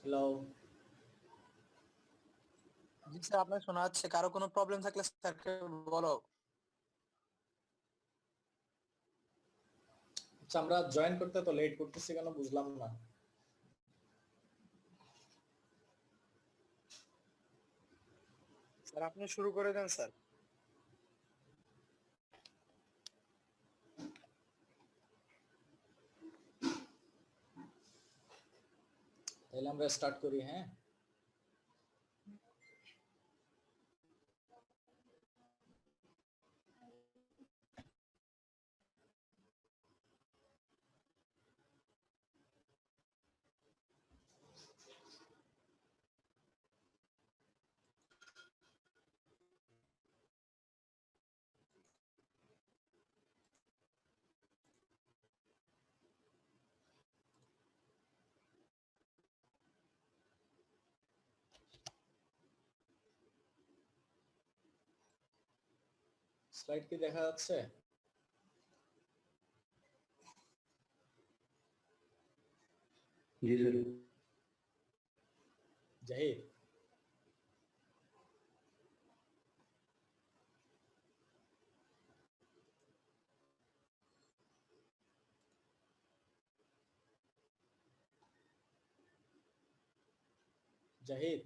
Hello. জি sir, আপনাকে শোনা যাচ্ছে। কারো কোনো প্রবলেম থাকলে স্যারকে বলো। আচ্ছা, আমরা জয়েন করতে তো লেট করতেছি কেন বুঝলাম না। স্যার আপনি শুরু করে দেন স্যার। তাহলে আমরা স্টার্ট করি। হ্যাঁ, স্লাইড কি দেখা যাচ্ছে? जी सर। জাহিদ, জাহিদ,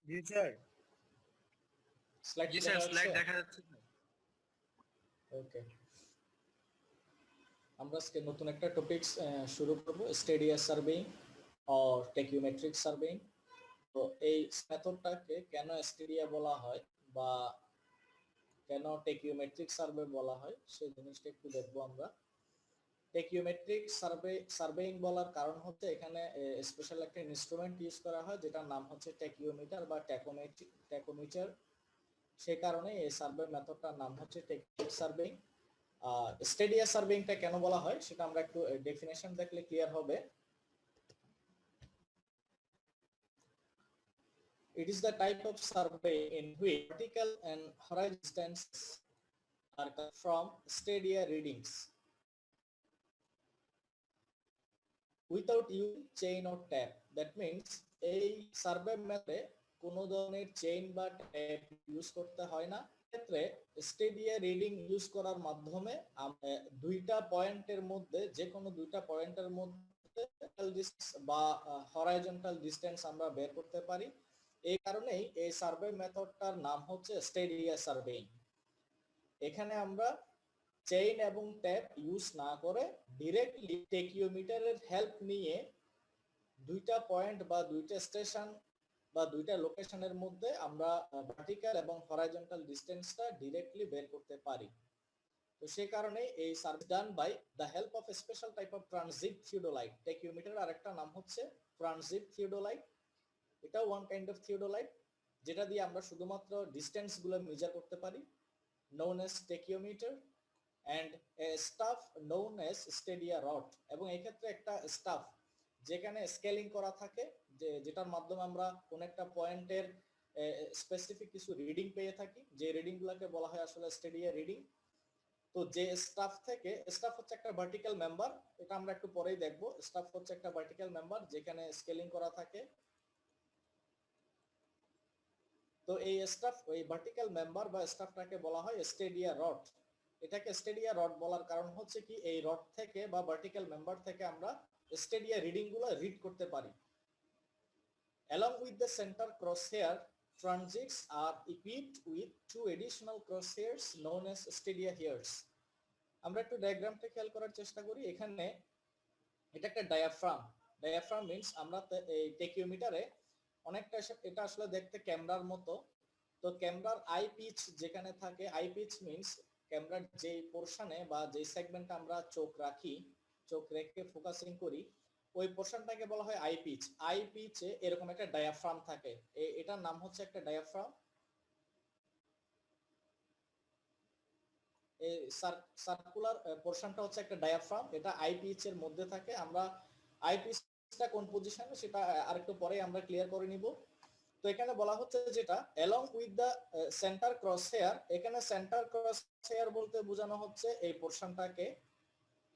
জি স্যার। স্লাইড জি কি স্যার, দেখা স্লাইড যাচ্ছে? দেখা যাচ্ছে। ওকে, আমরা আজকে নতুন একটা টপিক শুরু করব, স্টেডিয়া সার্ভেইং অর টেকিওমেট্রিক সার্ভেইং। তো এই মেথডটাকে কেন স্টেডিয়া বলা হয় বা কেন টেকিওমেট্রিক সার্ভে বলা হয় সেই জিনিসটা একটু দেখবো আমরা। টেকিওমেট্রিক সার্ভেইং বলার কারণ হচ্ছে এখানে স্পেশাল একটা ইনস্ট্রুমেন্ট ইউজ করা হয় যেটার নাম হচ্ছে টেকিওমিটার বা ট্যাকোমিটার। সে কারণে এই সার্ভে মেথডটার নাম হচ্ছে টেকিওমেট্রিক সার্ভেইং। স্টেডিয়া সার্ভেইংটা কেন বলা হয় সেটা আমরা একটু ডেফিনেশন দেখলে ক্লিয়ার হবে। It is the type of survey in which vertical and horizontal distances are cut from stadia readings without using chain or tap. That means এই সার্ভে মেথডে কোনো ধরনের চেইন বা ট্যাপ ইউজ করতে হয় না। ক্ষেত্রে স্টেডিয়া রিডিং ইউজ করার মাধ্যমে দুইটা পয়েন্টের মধ্যে যে কোনো দুইটা পয়েন্টের মধ্যে বা হরাইজন্টাল ডিসটেন্স আমরা বের করতে পারি। এই কারণেই এই সার্ভে মেথডটার নাম হচ্ছে স্টেডিয়া সার্ভেইং। এখানে আমরা চেইন এবং ট্যাপ ইউজ না করে ডিরেক্টলি টেকিওমিটারের হেল্প নিয়ে দুইটা পয়েন্ট বা দুইটা স্টেশন বা দুইটা লোকেশনের মধ্যে আমরা ভার্টিক্যাল এবং হরাইজন্টাল ডিসটেন্সটা ডিরেক্টলি বের করতে পারি। তো সেই কারণে এই survey done by the help of special type of transit theodolite. Tacheometer আরেকটা নাম হচ্ছে ট্রানজিট থিওডোলাইট। এটাও ওয়ান কাইন্ড অফ থিওডোলাইট যেটা দিয়ে আমরা শুধুমাত্র ডিসটেন্স গুলো মেজার করতে পারি, known as tachyometer, and a staff known as stadia rod। এবং এই ক্ষেত্রে একটা স্টাফ যেখানে স্কেলিং করা থাকে, যেটার মাধ্যমে আমরা কোন একটা পয়েন্টের স্পেসিফিক কিছু রিডিং পেয়ে থাকি, যে রিডিং গুলাকে বলা হয় আসলে স্টেডিয়া রিডিং। তো যে স্টাফ থেকে, স্টাফ হচ্ছে একটা ভার্টিক্যাল মেম্বার, এটা আমরা একটু পরেই দেখবো। স্টাফ হচ্ছে একটা ভার্টিক্যাল মেম্বার যেখানে স্কেলিং করা থাকে। তো এই স্টাফ, ওই ভার্টিক্যাল মেম্বার বা স্টাফটাকে বলা হয় স্টেডিয়া রড। এটাকে স্টেডিয়া রড বলার কারণ হচ্ছে কি, এই রড থেকে বা ভার্টিক্যাল মেম্বার থেকে আমরা স্টেডিয়া রিডিং গুলো রিড করতে পারি। Along with the center crosshair, transits are equipped with two additional crosshairs known as stadia hairs। আমরা একটু ডায়াগ্রামটা খেয়াল করার চেষ্টা করি। এখানে এটা একটা ডায়াফ্রাম। ডায়াফ্রাম মিন্স আমরা এই টেকিওমিটারে অনেকটা, এটা আসলে দেখতে ক্যামেরার মতো। তো ক্যামেরার আই পিচ যেখানে থাকে, আই পিচ মিন্স ক্যামেরার যে পোর্শনে বা যে সেগমেন্টে আমরা চোখ রাখি, চোখ রেখে ফোকাসিং করি, ওই পোর্শনটাকে বলা হয় আই পিচ। আই পিচে এরকম একটা ডায়াফ্রাম থাকে, এটার নাম হচ্ছে একটা ডায়াফ্রাম। এই সার্কুলার পোর্শনটা হচ্ছে একটা ডায়াফ্রাম, এটা আই পিচ এর মধ্যে থাকে। আমরা আই পিচটা কোন পজিশনে সেটা আরেকটু পরে আমরা ক্লিয়ার করে নিব। তো এখানে বলা হচ্ছে যেটা along with the center crosshair, এখানে সেন্টার ক্রসহেয়ার বলতে বোঝানো হচ্ছে এই পোরশনটাকে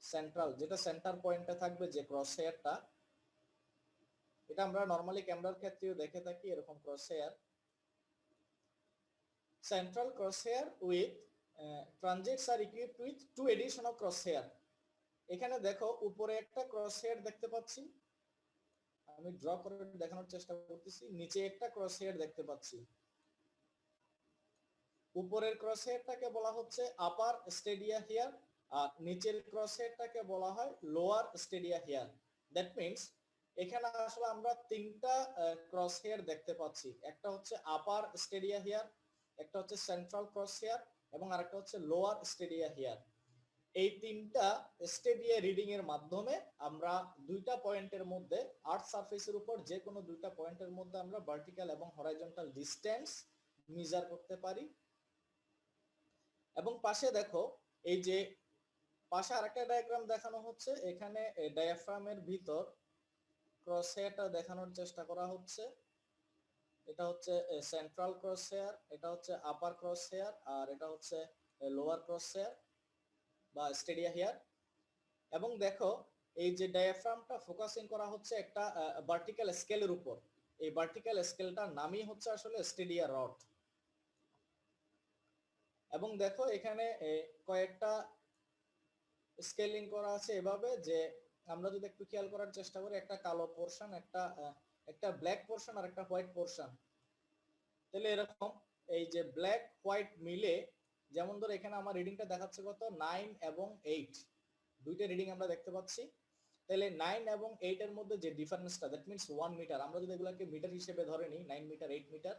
সেন্ট্রাল, যেটা সেন্টার পয়েন্টে থাকবে যে ক্রসহেয়ারটা, এটা আমরা নরমালি ক্যামেরার ক্ষেত্রেও দেখে থাকি এরকম cross hair. Central cross hair with transits are equipped with 2 additional cross hair. এখানে দেখো উপরে একটা ক্রস হেয়ার দেখতে পাচ্ছি, আমি ড্র করে দেখানোর চেষ্টা করতেছি। নিচে একটা ক্রস হেয়ার দেখতে পাচ্ছি। উপরের ক্রস হেয়ারটাকে বলা হচ্ছে আপার স্টেডিয়া হেয়ার, আর নিচের ক্রস হেয়ারটাকে বলা হয় lower stadia hair. That means এখানে আসলে আমরা তিনটা ক্রস হেয়ার দেখতে পাচ্ছি। একটা হচ্ছে আপার স্টেডিয়া হেয়ার, একটা হচ্ছে সেন্ট্রাল ক্রস হেয়ার এবং আরেকটা হচ্ছে লোয়ার স্টেডিয়া হেয়ার। এই তিনটা স্টেডিয়া রিডিং এর মাধ্যমে আমরা দুইটা পয়েন্টের মধ্যে আর্থ সারফেসের উপর যে কোনো দুইটা পয়েন্টের মধ্যে আমরা ভার্টিক্যাল এবং হরাইজন্টাল ডিসটেন্স মেজার করতে পারি। এবং পাশে দেখো এই যে পাশে আরেকটা ডায়াগ্রাম দেখানো হচ্ছে, এখানে ডায়াফ্রামের ভিতর ক্রস হেয়ারটা দেখানোর চেষ্টা করা হচ্ছে। এটা হচ্ছে সেন্ট্রাল ক্রস হেয়ার, এটা হচ্ছে আপার ক্রস হেয়ার, আর এটা হচ্ছে লোয়ার ক্রস হেয়ার বা স্টেডিয়া হেয়ার। এবং দেখো এই যে ডায়াফ্রামটা ফোকাসিং করা হচ্ছে একটা ভার্টিক্যাল স্কেলের উপর। এই ভার্টিক্যাল স্কেলটার নামই হচ্ছে আসলে স্টেডিয়া রড। এবং দেখো এখানে কয়েকটা স্কেলিং করা আছে এভাবে যে আমরা যদি একটু খেয়াল করার চেষ্টা করি, একটা কালো পোরশন, একটা ব্ল্যাক পোরশন আর একটা হোয়াইট পোরশন। তাহলে এরকম এই যে ব্ল্যাক হোয়াইট মিলে, যেমন ধরো এখানে আমার রিডিংটা দেখাচ্ছে কত 9 এবং 8, দুইটা রিডিং আমরা দেখতে পাচ্ছি। তাহলে 9 এবং 8 এর মধ্যে যে ডিফারেন্সটা, দ্যাট মিন্স 1 মিটার। আমরা যদি এগুলোকে মিটার হিসেবে ধরে নিই, 9 মিটার 8 মিটার,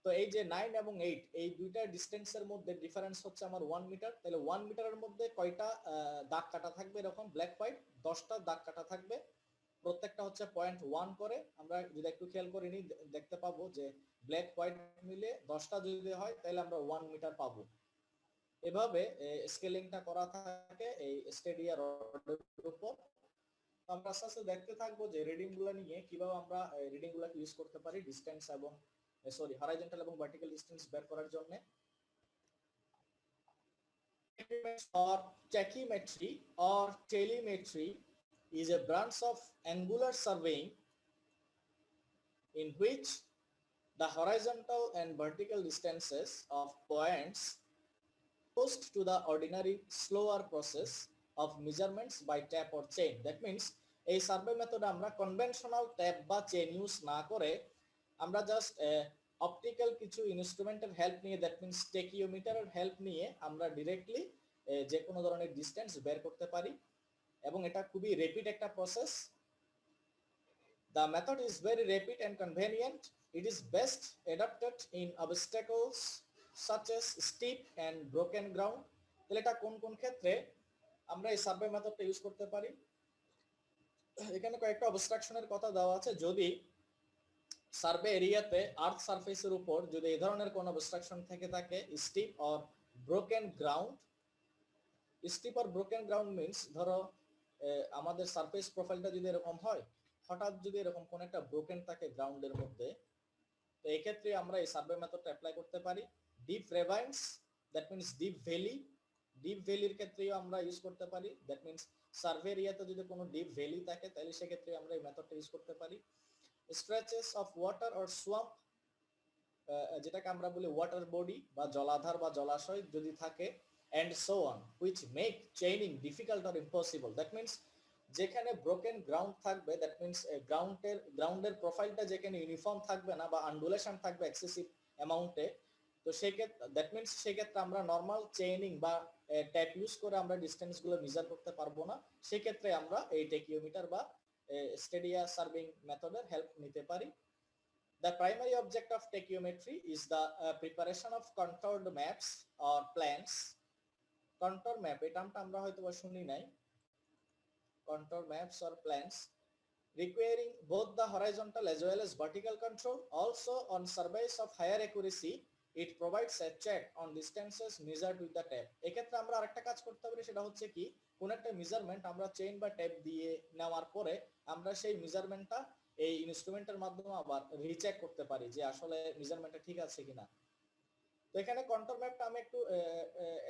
তো এই যে 9 এবং 8 এই দুইটা ডিসটেন্সের মধ্যে ডিফারেন্স হচ্ছে আমার 1 মিটার। তাহলে 1 মিটারের মধ্যে কয়টা দাগ কাটা থাকবে? এরকম ব্ল্যাক হোয়াইট 10টা দাগ কাটা থাকবে, প্রত্যেকটা হচ্ছে 0.1 করে। আমরা যদি একটু খেয়াল করে নিই দেখতে পাবো যে ব্ল্যাক হোয়াইট মিলে 10টা যদি হয় তাহলে আমরা 1 মিটার পাবো। এভাবে স্কেলিংটা করা থাকে এই স্টেডিয়া রডের উপর। আমরা আস্তে আস্তে দেখতে থাকবো যে রিডিং গুলো নিয়ে কিভাবে আমরা রিডিং গুলোকে ইউজ করতে পারি ডিসটেন্স এবং হরাইজন্টাল এবং ভার্টিক্যাল ডিসটেন্স বের করার জন্য। Or tachymetry or telemetry is a branch of angular surveying in which the horizontal and vertical distances of points opposed to the ordinary slower process of measurements by tap or chain. That means এই survey মেথডে আমরা conventional tap বা chain use না করে আমরা just optical কিছু ইনস্ট্রুমেন্টের help নিয়ে, that means টেকিওমিটারের help নিয়ে আমরা ডিরেক্টলি যে কোনো ধরনের ডিসটেন্স বের করতে পারি। এবং এটা খুবই র্যাপিড একটা process. The method is very rapid and convenient. It is best adapted in obstacles such as steep and broken ground. তাহলে এটা কোন কোন ক্ষেত্রে আমরা এই সার্ভে মেথডটা ইউজ করতে পারি? এখানে কয়েকটা অবস্ট্রাকশনের কথা দেওয়া আছে। যদি সার্ভে এরিয়াতে আর্থ সারফেসের উপর যদি এই ধরনের কোন অবস্ট্রাকশন থেকে থাকে, steep or broken ground. Steep or broken ground means ধরো আমাদের সারফেস প্রোফাইলটা যদি এরকম হয়, হঠাৎ যদি এরকম কোন একটা ব্রোকেন থাকে গ্রাউন্ডের মধ্যে, তো এই ক্ষেত্রে আমরা এই সার্ভে মেথডটা অ্যাপ্লাই করতে পারি। Deep ravines, that means deep valley, ডিপ ভ্যালির ক্ষেত্রেও আমরা ইউজ করতে পারি। দ্যাট মিন্স সার্ভে এরিয়াতে যদি কোনো ডিপ ভ্যালি থাকে তাহলে সেক্ষেত্রে আমরা এই মেথডটা ইউজ করতে পারি। Stretches of water or swamp, যেটাকে আমরা বলি ওয়াটার বডি বা জলাধার বা জলাশয় যদি থাকে, and so on, which make chaining difficult or impossible. That means যেখানে ব্রোকেন গ্রাউন্ড থাকবে, দ্যাট মিন্স গ্রাউন্ডের প্রোফাইলটা যেখানে ইউনিফর্ম থাকবে না বা আন্ডুলেশন থাকবে এক্সেসিভ অ্যামাউন্টে, তো সেক্ষেত্রে দ্যাট মিন্স সেক্ষেত্রে আমরা নর্মাল চেইনিং বা ট্যাপ ইউজ করে আমরা ডিসটেন্স গুলো মেজার করতে পারবো না। সেক্ষেত্রে আমরা এই টেকিওমিটার বা স্টেডিয়া সার্ভিং মেথডের হেল্প নিতে পারি। The primary object of tachyometry is the preparation of contoured maps or plans. Contour map, এই টার্মটা আমরা হয়তো শুনি নাই। Contour maps or plans requiring both the horizontal as well as vertical control. Also on surveys of higher accuracy, it provides a check on distances measured with the tape. এক্ষেত্রে আমরা আরেকটা কাজ করতে পারি, সেটা হচ্ছে কি কোন একটা মেজারমেন্ট আমরা চেইন বা ট্যাপ দিয়ে নেওয়ার পরে আমরা সেই মেজারমেন্টটা এই ইনস্ট্রুমেন্টের মাধ্যমে আবার রিচেক করতে পারি যে আসলে মেজারমেন্টটা ঠিক আছে কিনা। তো এখানে কন্ট্রোল ম্যাপটা আমি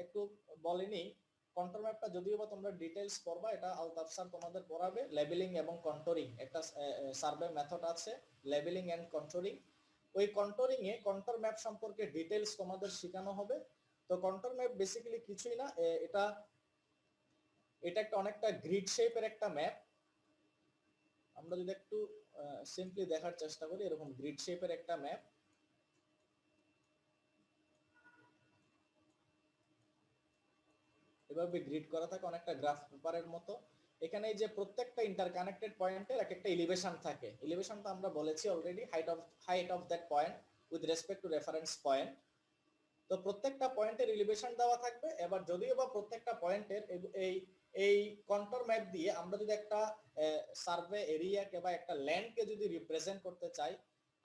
একটু বলিনি। কন্ট্রোল ম্যাপটা যদিও বা তোমরা ডিটেইলস পড়বা, এটা আলতাফ স্যার তোমাদের পড়াবে। লেবেলিং এবং কন্ট্রোলিং একটা সার্ভে মেথড আছে, লেবেলিং এন্ড কন্ট্রোলিং। ওই কন্ট্রোলিং এ কন্ট্রোল ম্যাপ সম্পর্কে ডিটেইলস তোমাদের শেখানো হবে। তো কন্ট্রোল ম্যাপ বেসিক্যালি কিছুই না, এটা একটা অনেকটা গ্রিড শেপের একটা ম্যাপ। আমরা যদি একটু সিম্পলি দেখার চেষ্টা করি, এরকম গ্রিড শেপের একটা ম্যাপ। এভাবে গ্রিড করা থাকে অনেকটা গ্রাফ পেপারের মতো। এখানে এই যে প্রত্যেকটা ইন্টারকানেক্টেড পয়েন্টের এক একটা এলিভেশন থাকে। এলিভেশনটা আমরা বলেছি already, height of that point with respect to reference point. তো প্রত্যেকটা পয়েন্টের এলিভেশন দেওয়া থাকবে। এবার যদিও বা প্রত্যেকটা পয়েন্টের এই কন্ট্রোল ম্যাপ দিয়ে আমরা যদি একটা সার্ভে এরিয়াকে বা একটা ল্যান্ডকে যদি রিপ্রেজেন্ট করতে চাই,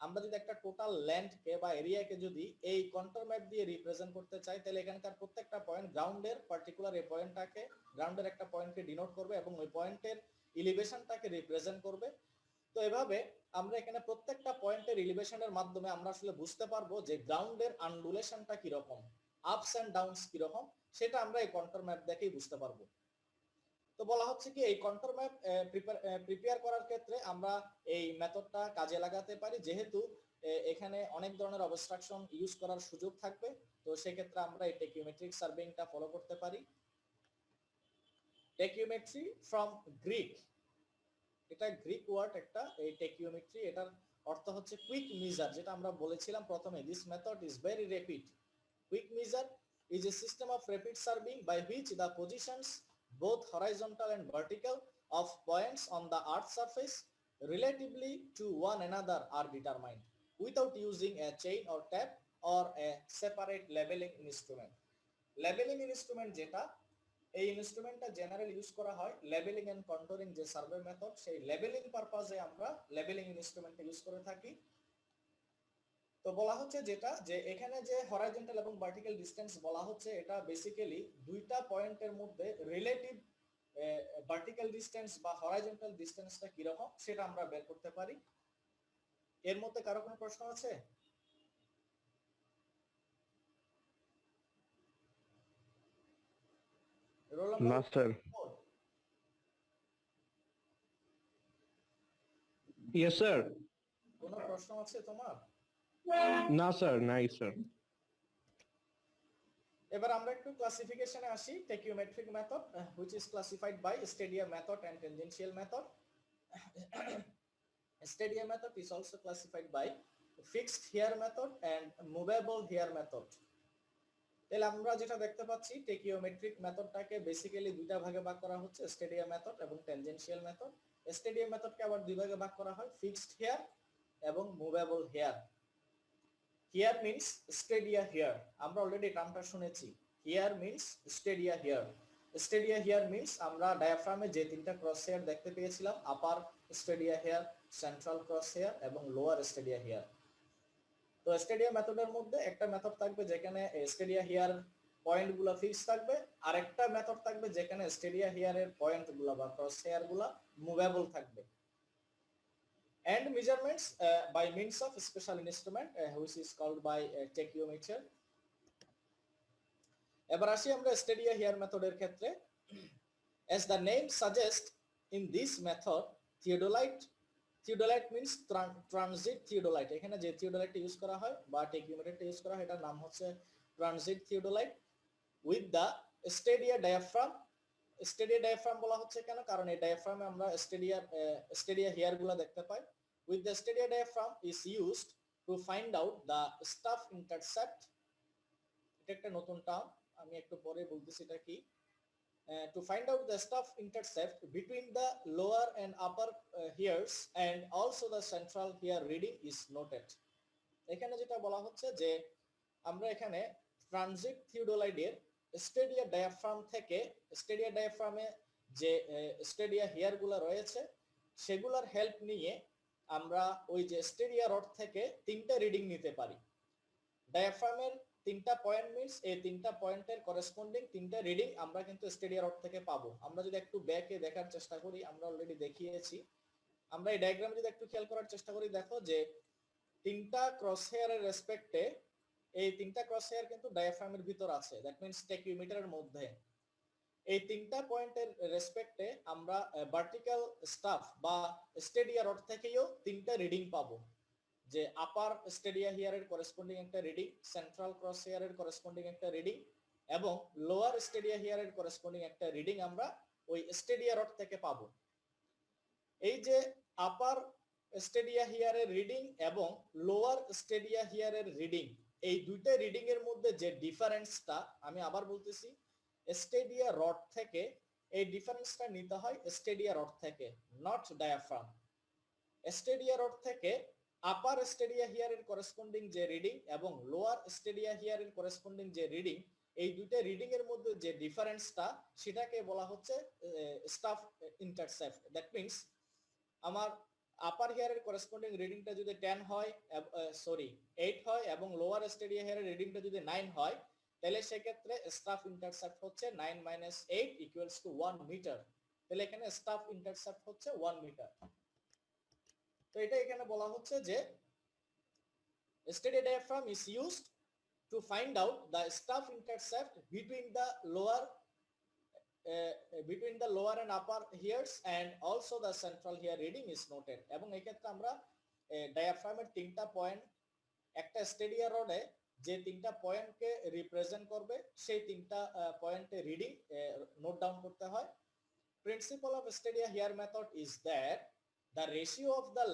আমরা যদি একটা টোটাল ল্যান্ডকে বা এরিয়াকে যদি এই কন্ট্রোল ম্যাপ দিয়ে রিপ্রেজেন্ট করতে চাই, তাহলে এখানকার প্রত্যেকটা পয়েন্ট গ্রাউন্ডের পার্টিকুলার এই পয়েন্টটাকে, গ্রাউন্ডের একটা পয়েন্টকে ডিনোট করবে এবং ওই পয়েন্টের এলিভেশনটাকে রিপ্রেজেন্ট করবে। তো এভাবে আমরা এখানে প্রত্যেকটা পয়েন্টের এলিভেশনের মাধ্যমে আমরা আসলে বুঝতে পারবো যে গ্রাউন্ডের আনডুলেশনটা কিরকম, আপস এন্ড ডাউনস কিরকম, সেটা আমরা এই কন্ট্রোল ম্যাপ দেখেই বুঝতে পারবো। তো বলা হচ্ছে কি এই কন্ট্রোল ম্যাপ প্রিপেয়ার করার ক্ষেত্রে আমরা এই মেথডটা কাজে লাগাতে পারি, যেহেতু এখানে অনেক ধরনের অবস্ট্রাকশন ইউজ করার সুযোগ থাকবে। তো সেক্ষেত্রে আমরা এই টেকিওমেট্রিক সার্ভেইংটা ফলো করতে পারি। টেকিওমেট্রি ফ্রম গ্রিক, এটা গ্রিক ওয়ার্ড একটা, এই টেকিওমেট্রি, এটার অর্থ হচ্ছে কুইক মেজার, যেটা আমরা বলেছিলাম প্রথমে। This method is very rapid. Quick measure is a system of rapid serving by which the positions, both horizontal and vertical, of points on the earth's surface relatively to one another are determined without using a chain or tap or a separate labeling instrument. Labeling instrument যেটা, এই ইনস্ট্রুমেন্টটা general use করা হয় labelling and controlling যে survey method, সেই labelling পারপাজে আমরা labelling ইনস্ট্রুমেন্টটা use করে থাকি। তো বলা হচ্ছে যেটা, যে এখানে যে হরাইজন্টাল এবং ভার্টিক্যাল ডিসটেন্স বলা হচ্ছে, এটা বেসিক্যালি দুইটা পয়েন্টের মধ্যে রিলেটিভ ভার্টিক্যাল ডিসটেন্স বা হরাইজন্টাল ডিসটেন্সটা কিরকম সেটা আমরা বের করতে পারি। এর মধ্যে কারো কোনো প্রশ্ন আছে? রোল নাম্বার না স্যার। 4। Yes sir. কোনো প্রশ্ন আছে তোমার? না স্যার, নাই স্যার। এবার আমরা একটু ক্লাসিফিকেশনে আসি। টেকিওমেট্রিক method which is classified by Stadia method and tangential method. Stadia method is also classified by fixed here method and movable here method. তাহলে আমরা যেটা দেখতে পাচ্ছি, টেকিওমেট্রিক মেথডটাকে বেসিক্যালি দুইটা ভাগে ভাগ করা হচ্ছে, স্টেডিয়া মেথড এবং ট্যানজেনশিয়াল মেথড। স্টেডিয়া মেথডকে আবার দুই ভাগে ভাগ করা হয়, ফিক্সড হেয়ার এবং movable hair. Hair means stadia hair, আমরা অলরেডি টার্মটা শুনেছি। Hair means stadia hair. Stadia hair means আমরা ডায়াফ্রামে যে তিনটা ক্রস হেয়ার দেখতে পেয়েছিলাম, upper stadia hair, central cross hair এবং লোয়ার স্টেডিয়া হেয়ার। তো স্টেডিয়া মেথডের মধ্যে একটা মেথড থাকবে যেখানে স্টেডিয়া হিয়ার পয়েন্টগুলো ফিক্স থাকবে, আর একটা মেথড থাকবে যেখানে স্টেডিয়া হিয়ারের পয়েন্টগুলো বা ক্রস হেয়ারগুলো মুভেবল থাকবে। And measurements by means of special instrument which is called by tachyometer. এবার আসি আমরা স্টেডিয়া হিয়ার মেথডের ক্ষেত্রে। As the name suggests, in this method theodolite means transit theodolite, এখানে যে theodolite ইউজ করা হয় বা টেকিওমিটারটা ইউজ করা হয় এটার নাম হচ্ছে transit theodolite with the stadia diaphragm. Stadium diaphragm বলা হচ্ছে কেন, কারণ এই ডায়াফ্রামে আমরা স্টেডিয়া হেয়ার গুলা দেখতে পাই। With the stadia diaphragm is used to find out the stuff intercept. এটা একটা নতুন টার্ম, আমি একটু পরে বলতেছি এটা কি। To find out the stuff intercept between the lower and upper hairs and also the central hair reading is noted. এখানে যেটা বলা হচ্ছে যে আমরা এখানে ট্রানজিট থিওডোলাইডের স্টেডিয়া ডায়াফ্রাম থেকে, স্টেডিয়া ডায়াফ্রামে যে স্টেডিয়া হেয়ার গুলা রয়েছে সেগুলার হেল্প নিয়ে আমরা ওই যে স্টেডিয়া রড থেকে তিনটা রিডিং নিতে পারি। ডায়াফ্রামের তিনটা পয়েন্ট মিন্স এই তিনটা পয়েন্টের করেসপন্ডিং তিনটা রিডিং আমরা কিন্তু স্টেডিয়া রড থেকে পাবো। আমরা যদি একটু ব্যাকে দেখার চেষ্টা করি, আমরা অলরেডি দেখিয়েছি, আমরা এই ডায়াগ্রাম যদি একটু খেয়াল করার চেষ্টা করি, দেখো যে তিনটা ক্রস হেয়ারের রেসপেক্টে এই তিনটা ক্রস হেয়ার কিন্তু ডায়াফ্রামের ভিতর আছে, দ্যাট মিন্স টেকিওমিটারের মধ্যে। এই তিনটা পয়েন্টের রেসপেক্টে আমরা ভার্টিক্যাল স্টাফ বা স্টেডিয়া রড থেকেও তিনটা রিডিং পাবো, যে আপার স্টেডিয়া হিয়ারের করেসপন্ডিং একটা রিডিং, সেন্ট্রাল ক্রস হেয়ারের করেসপন্ডিং একটা রিডিং এবং লোয়ার স্টেডিয়া হিয়ারের করেসপন্ডিং একটা রিডিং আমরা ওই স্টেডিয়া রড থেকে পাবো। এই যে আপার স্টেডিয়া হিয়ারের রিডিং এবং লোয়ার স্টেডিয়া হিয়ারের রিডিং, এই দুইটা রিডিং এর মধ্যে যে ডিফারেন্সটা, আমি আবার বলতেছি, স্টেডিয়া রড থেকে এই ডিফারেন্সটা নিতে হয় স্টেডিয়া রড থেকে, নট ডায়াফ্রাম। স্টেডিয়া রড থেকে আপার স্টেডিয়া হিয়ারের করেসপন্ডিং যে রিডিং এবং লোয়ার স্টেডিয়া হিয়ারের করেসপন্ডিং যে রিডিং, এই দুইটা রিডিং এর মধ্যে যে ডিফারেন্সটা সেটাকে বলা হচ্ছে স্টাফ ইন্টারসেপ্ট। দ্যাট মিন্স আমার আপার হিয়ারের করেসপন্ডিং রিডিংটা যদি 10 হয়, 8 হয় এবং লোয়ার স্টেডিয়া হিয়ারের রিডিংটা যদি 9 হয়, তাহলে সেক্ষেত্রে স্টাফ ইন্টারসেপ্ট হচ্ছে 9 - 8 = 1 মিটার। তাহলে এখানে স্টাফ ইন্টারসেপ্ট হচ্ছে 1 মিটার। তো এটা এখানে বলা হচ্ছে যে steady diaphragm is used to find out the staff intercept between the lower and upper hairs, and also the central hair reading is noted. এবং এই ক্ষেত্রে আমরা ডায়াফ্রামের তিনটা পয়েন্ট, একটা স্টেডিয়া রডে যে তিনটা পয়েন্টকে রিপ্রেজেন্ট করবে সেই তিনটা পয়েন্টে রিডিং নোট ডাউন করতে হয়। Principle of stadia hair method is that the ratio of the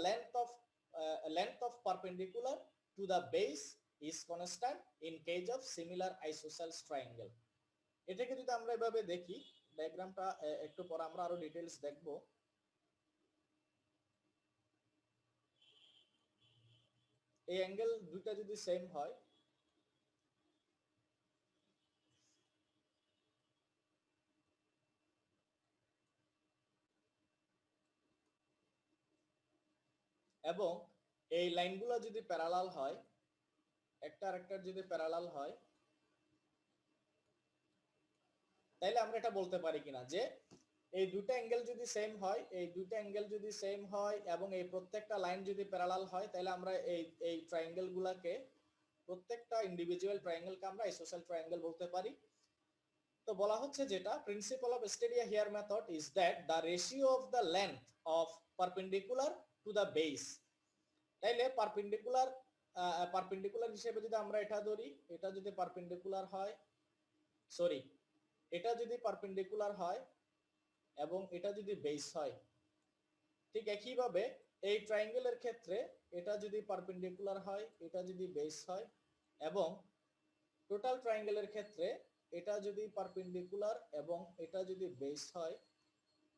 length of perpendicular to the base is constant in case of similar isosceles triangle. এটাকে যদি আমরা এভাবে দেখি, ডায়াগ্রামটা একটু পরে আমরা আরো ডিটেইলস দেখব। এই অ্যাঙ্গেল দুইটা যদি সেম হয়, এবং এই লাইনগুলো যদি প্যারালাল হয়, একটা আরেকটার যদি প্যারালাল হয়, তাহলে আমরা এটা বলতে পারি কিনা যে এই দুটো অ্যাঙ্গেল যদি সেম হয়, এবং এই প্রত্যেকটা লাইন যদি প্যারালাল হয়, তাহলে আমরা এই ট্রায়াঙ্গেল গুলাকে, প্রত্যেকটা ইন্ডিভিজুয়াল ট্রায়াঙ্গেলকে আমরা আইসোসেল ট্রায়াঙ্গেল বলতে পারি। তো বলা হচ্ছে যেটা principle of stadia hair method is that the ratio of the length of perpendicular to the base. তাইলে পারপেন্ডিকুলার হিসেবে যদি আমরা এটা ধরি, এটা যদি পারপেন্ডিকুলার হয়, এটা যদি পারপেন্ডিকুলার হয় এবং এটা যদি বেস হয়, ঠিক একইভাবে এই ট্রায়াঙ্গেলের ক্ষেত্রে এটা যদি পারপেন্ডিকুলার হয়, এটা যদি বেস হয়, এবং টোটাল ট্রায়াঙ্গেলের ক্ষেত্রে এটা যদি পারপেন্ডিকুলার এবং এটা যদি বেস হয়,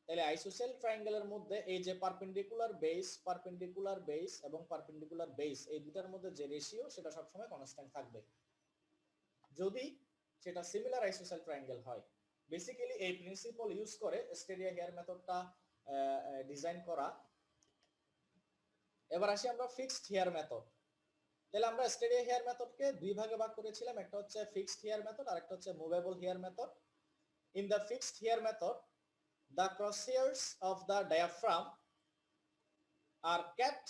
তাহলে আইসোসেল ট্রায়াঙ্গেলের মধ্যে এই যে পারপেন্ডিকুলার বেস এবং পারপেন্ডিকুলার বেস, এই দুটার মধ্যে যে রেশিও সেটা সবসময় কনস্ট্যান্ট থাকবে যদি সেটা সিমিলার আইসোসেল ট্রায়াঙ্গেল হয়। বেসিক্যালি এই প্রিন্সিপল ইউজ করে স্টেডিয়া হেয়ার মেথডটা ডিজাইন করা। এবার আসি আমরা ফিক্সড হেয়ার মেথড। তাহলে আমরা স্টেডিয়া হেয়ার মেথডকে দুই ভাগে ভাগ করেছিলাম, একটা হচ্ছে ফিক্সড হেয়ার মেথড আর একটা হচ্ছে movable hair method. In the fixed hair method, the crosshairs of the diaphragm are kept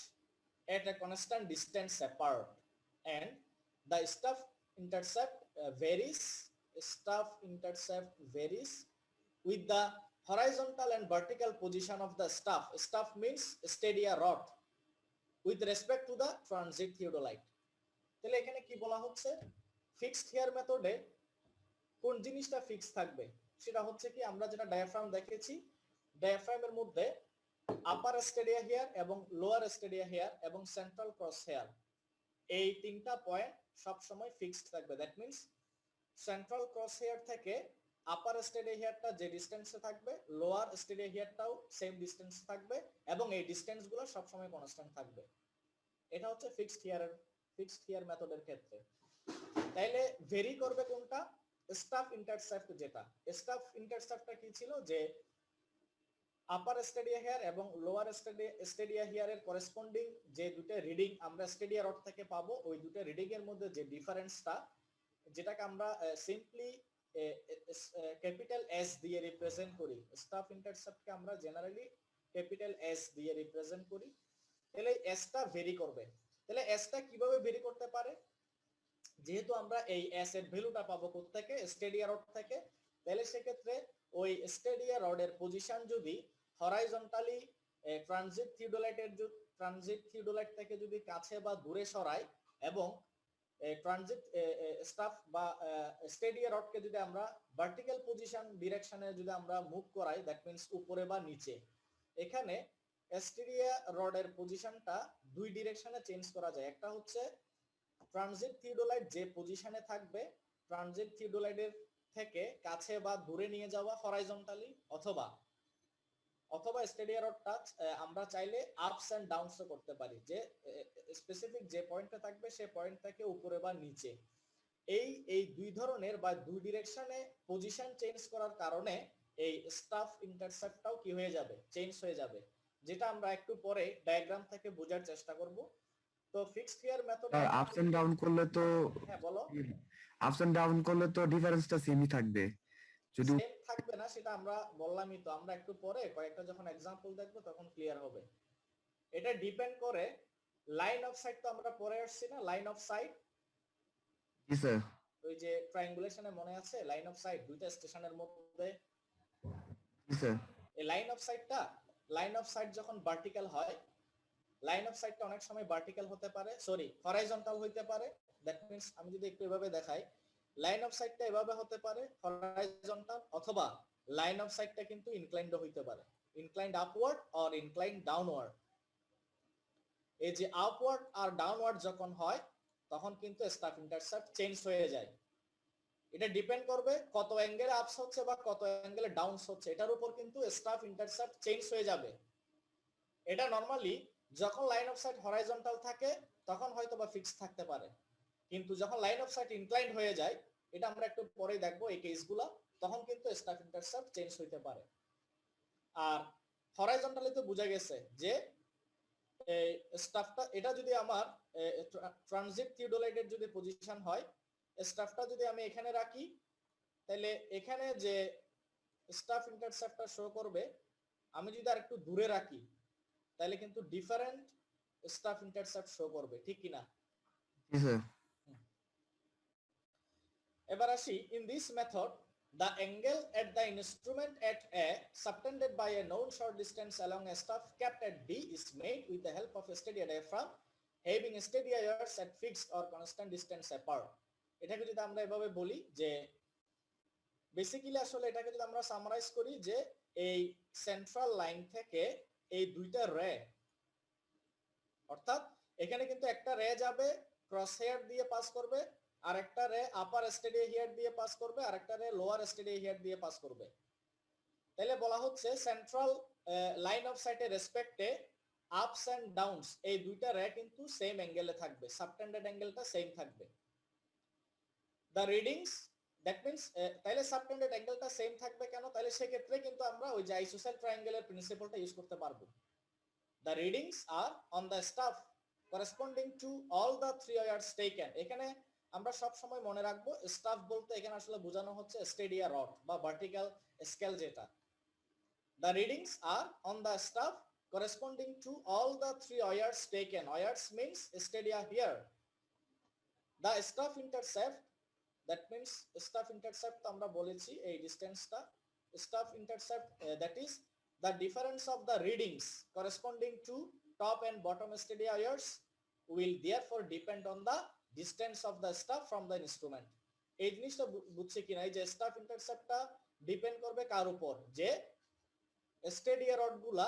at a constant distance apart, and the staff intercept varies with the horizontal and vertical position of the staff. Staff means stadia rod with respect to the transit theodolite. তাহলে এখানে কি বলা হচ্ছে, fixed hair মেথডে কোন জিনিসটা fix থাকবে সেটা হচ্ছে কি, আমরা যেটা ডায়াফ্রাম দেখেছি, ডায়াফ্রামের মধ্যে আপার স্টেডিয়া হেয়ার এবং লোয়ার স্টেডিয়া হেয়ার এবং সেন্ট্রাল ক্রস হেয়ার, এই তিনটা পয়েন্ট সব সময় ফিক্সড থাকবে। That means central cross hair থেকে আপার স্টেডিয়া হেয়ারটা যে ডিসটেন্সে থাকবে, লোয়ার স্টেডিয়া হেয়ারটাও সেম ডিসটেন্সে থাকবে, এবং এই ডিসটেন্সগুলো সব সময় কনস্ট্যান্ট থাকবে। এটা হচ্ছে ফিক্সড হেয়ার মেথডের ক্ষেত্রে। তাইলে ভেরি করবে কোনটা, স্টাফ ইন্টারসেপ্ট। যেটা স্টাফ ইন্টারসেপ্টটা কি ছিল, যে আপার স্টেডিয়া হেয়ার এবং লোয়ার স্টেডিয়া হেয়ারের করেসপন্ডিং যে দুটো রিডিং আমরা স্টেডিয়া রড থেকে পাবো, ওই দুটো রিডিং এর মধ্যে যে ডিফারেন্সটা, যেটাকে আমরা সিম্পলি ক্যাপিটাল এস দিয়ে রিপ্রেজেন্ট করি। স্টাফ ইন্টারসেপ্টকে আমরা জেনারেলি ক্যাপিটাল এস দিয়ে রিপ্রেজেন্ট করি। তাহলে এসটা ভেরি করবে। তাহলে এসটা কিভাবে ভেরি করতে পারে, যেহেতু আমরা এই এস এর ভ্যালুটা পাবো কোথা থেকে, স্টেডিয়া রড থেকে, তাহলে সেক্ষেত্রে ওই স্টেডিয়া রডের পজিশন যদি হরাইজন্টালি ট্রানজিট থিওডোলাইট থেকে যদি কাছে বা দূরে সরাই এবং ট্রানজিট স্টাফ বা স্টেডিয়া রডকে যদি আমরা ভার্টিক্যাল পজিশন ডিরেকশনে যদি আমরা মুভ করাই, দ্যাট মিন্স উপরে বা নিচে, এখানে স্টেডিয়া রডের পজিশনটা দুই ডিরেকশনে চেঞ্জ করা যায়। একটা হচ্ছে ট্রানজিট থিওডোলাইট যে পজিশনে থাকবে ট্রানজিট থিওডোলাইটের থেকে কাছে বা দূরে নিয়ে যাওয়া হরাইজন্টালি, অথবা স্টেডিয়া রডটা আমরা চাইলে আপস এন্ড ডাউনস করতে পারি, যে স্পেসিফিক যে পয়েন্টে থাকবে সেই পয়েন্ট থেকে উপরে বা নিচে। এই দুই ধরনের বা দুই ডিরেকশনে পজিশন চেঞ্জ করার কারণে এই স্টাফ ইন্টারসেপ্টটাও কি হয়ে যাবে, চেঞ্জ হয়ে যাবে, যেটা আমরা একটু পরে ডায়াগ্রাম থেকে বোঝার চেষ্টা করব। তো fixed hair method ups and down করলে তো, হ্যাঁ বলো, আপস এন্ড ডাউন করলে তো ডিফারেন্সটা সেমই থাকবে, যদি সেম থাকবে না সেটা আমরা বললামই তো, আমরা একটু পরে কয়েকটা যখন एग्जांपल দেখব তখন ক্লিয়ার হবে। এটা ডিপেন্ড করে লাইন অফ সাইট, তো আমরা পরে আসছি না, line of site, G sir, ওই যে ট্রায়াঙ্গুলেশনে মনে আছে লাইন অফ সাইট দুইটা স্টেশনের মধ্যে, জি স্যার, এই লাইন অফ সাইট যখন ভার্টিক্যাল হয়, লাইন অফ সাইটটা অনেক সময় ভার্টিক্যাল হতে পারে, সরি হরাইজন্টাল হতে পারে, দ্যাট মিন্স আমি যদি একটু এভাবে দেখাই, লাইন অফ সাইটটা এভাবে হতে পারে হরাইজন্টাল, অথবা লাইন অফ সাইটটা কিন্তু ইনক্লাইন্ড হইতে পারে, inclined upward or inclined downward. এই যে আপওয়ার্ড আর ডাউনওয়ার্ড যখন হয় তখন কিন্তু স্টাফ ইন্টারসেপ্ট চেঞ্জ হয়ে যায়। এটা ডিপেন্ড করবে কত অ্যাঙ্গেলে আপস হচ্ছে বা কত অ্যাঙ্গেলে ডাউনস হচ্ছে, এটার উপর কিন্তু স্টাফ ইন্টারসেপ্ট চেঞ্জ হয়ে যাবে। এটা নরমালি যখন লাইন অফ সাইট হরাইজন্টাল থাকে তখন হয়তো বা ফিক্স থাকতে পারে, কিন্তু যখন লাইন অফ সাইট ইনক্লাইন্ড হয়ে যায়, এটা আমরা একটু পরেই দেখবো এই কেসগুলো, তখন কিন্তু স্টাফ ইন্টারসেপ্ট চেঞ্জ হইতে পারে। আর হরাইজন্টালি তো বোঝা গেছে যে স্টাফটা, এটা যদি আমার ট্রানজিট থিওডোলাইটের যদি পজিশন হয়, স্টাফটা যদি আমি এখানে রাখি, তাহলে এখানে যে স্টাফ ইন্টারসেপ্টটা শো করবে, আমি যদি আর একটু দূরে রাখি তাহলে কিন্তু ডিফারেন্ট স্টাফ ইন্টারসেপ্ট শো করবে, ঠিক কিনা? জি স্যার, এবার আসি, in this method the angle at the instrument at A subtended by a known short distance along a staff kept at B is made with the help of a steady diaphragm having steady wires at fixed or constant distance apart. এটাকে যদি আমরা এভাবে বলি যে basically আসলে এটাকে যদি আমরা সামারাইজ করি যে এই সেন্ট্রাল লাইন থেকে এই দুইটা রে, অর্থাৎ এখানে কিন্তু একটা রে যাবে ক্রস হেয়ার দিয়ে পাস করবে, আর একটা রে আপার স্টেডি হেয়ার দিয়ে পাস করবে, আর একটা রে লোয়ার স্টেডি হেয়ার দিয়ে পাস করবে। তাহলে বলা হচ্ছে সেন্ট্রাল লাইন অফ সাইটের রেসপেক্টে আপস এন্ড ডাউনস এই দুইটা রে কিন্তু সেম অ্যাঙ্গেলে থাকবে, সাবটেন্ডেড অ্যাঙ্গেলটা সেম থাকবে। দ্য রিডিংস, দ্যাট মিন্স তাহলে সাবটেন্ডেড অ্যাঙ্গেলটা সেম থাকবে কেন, তাহলে সেক্ষেত্রে কিন্তু আমরা ওই যে আইসোসেল ট্রায়াঙ্গেলের প্রিন্সিপালটা ইউজ করতে পারবো। The readings are on the staff corresponding to all the three wires taken. এখানে আমরা সব সময় মনে রাখবো স্টাফ বলতে এখানে আসলে বোঝানো হচ্ছে স্টেডিয়া রড বা ভার্টিক্যাল স্কেল যেটা। The readings are on the staff corresponding to all the three wires taken. Wires means stadia here. The staff intercept, that means staff intercept আমরা বলেছি এই ডিসটেন্সটা, staff intercept that is the difference of the readings corresponding to top and bottom stadia wires will therefore depend on the distance of the staff from the instrument. এই জিনিসটা বুঝছে কিনা, এই যে staff ইন্টারসেপ্টটা depend করবে কার উপর, যে স্টেডিয়া রডগুলা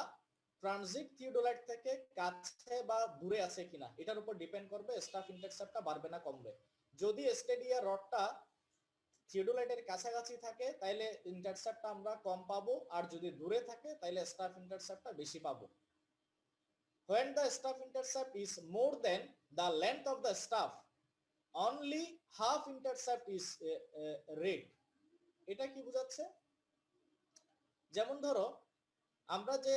ট্রানজিট থিওডোলাইট থেকে কাছে বা দূরে আছে কিনা এটার উপর ডিপেন্ড করবে স্টাফ ইন্টারসেপ্টটা বাড়বে না কমবে। যদি স্টেডিয়া রডটা থিওডোলাইটের কাছাকাছি থাকে তাহলে ইন্টারসেপ্টটা আমরা কম পাবো, আর যদি দূরে থাকে তাহলে স্টাফ ইন্টারসেপ্টটা বেশি পাবো। When the staff intercept is more than the length of the staff, only half intercept is read. এটা কি বোঝাচ্ছে? যেমন ধরো আমরা যে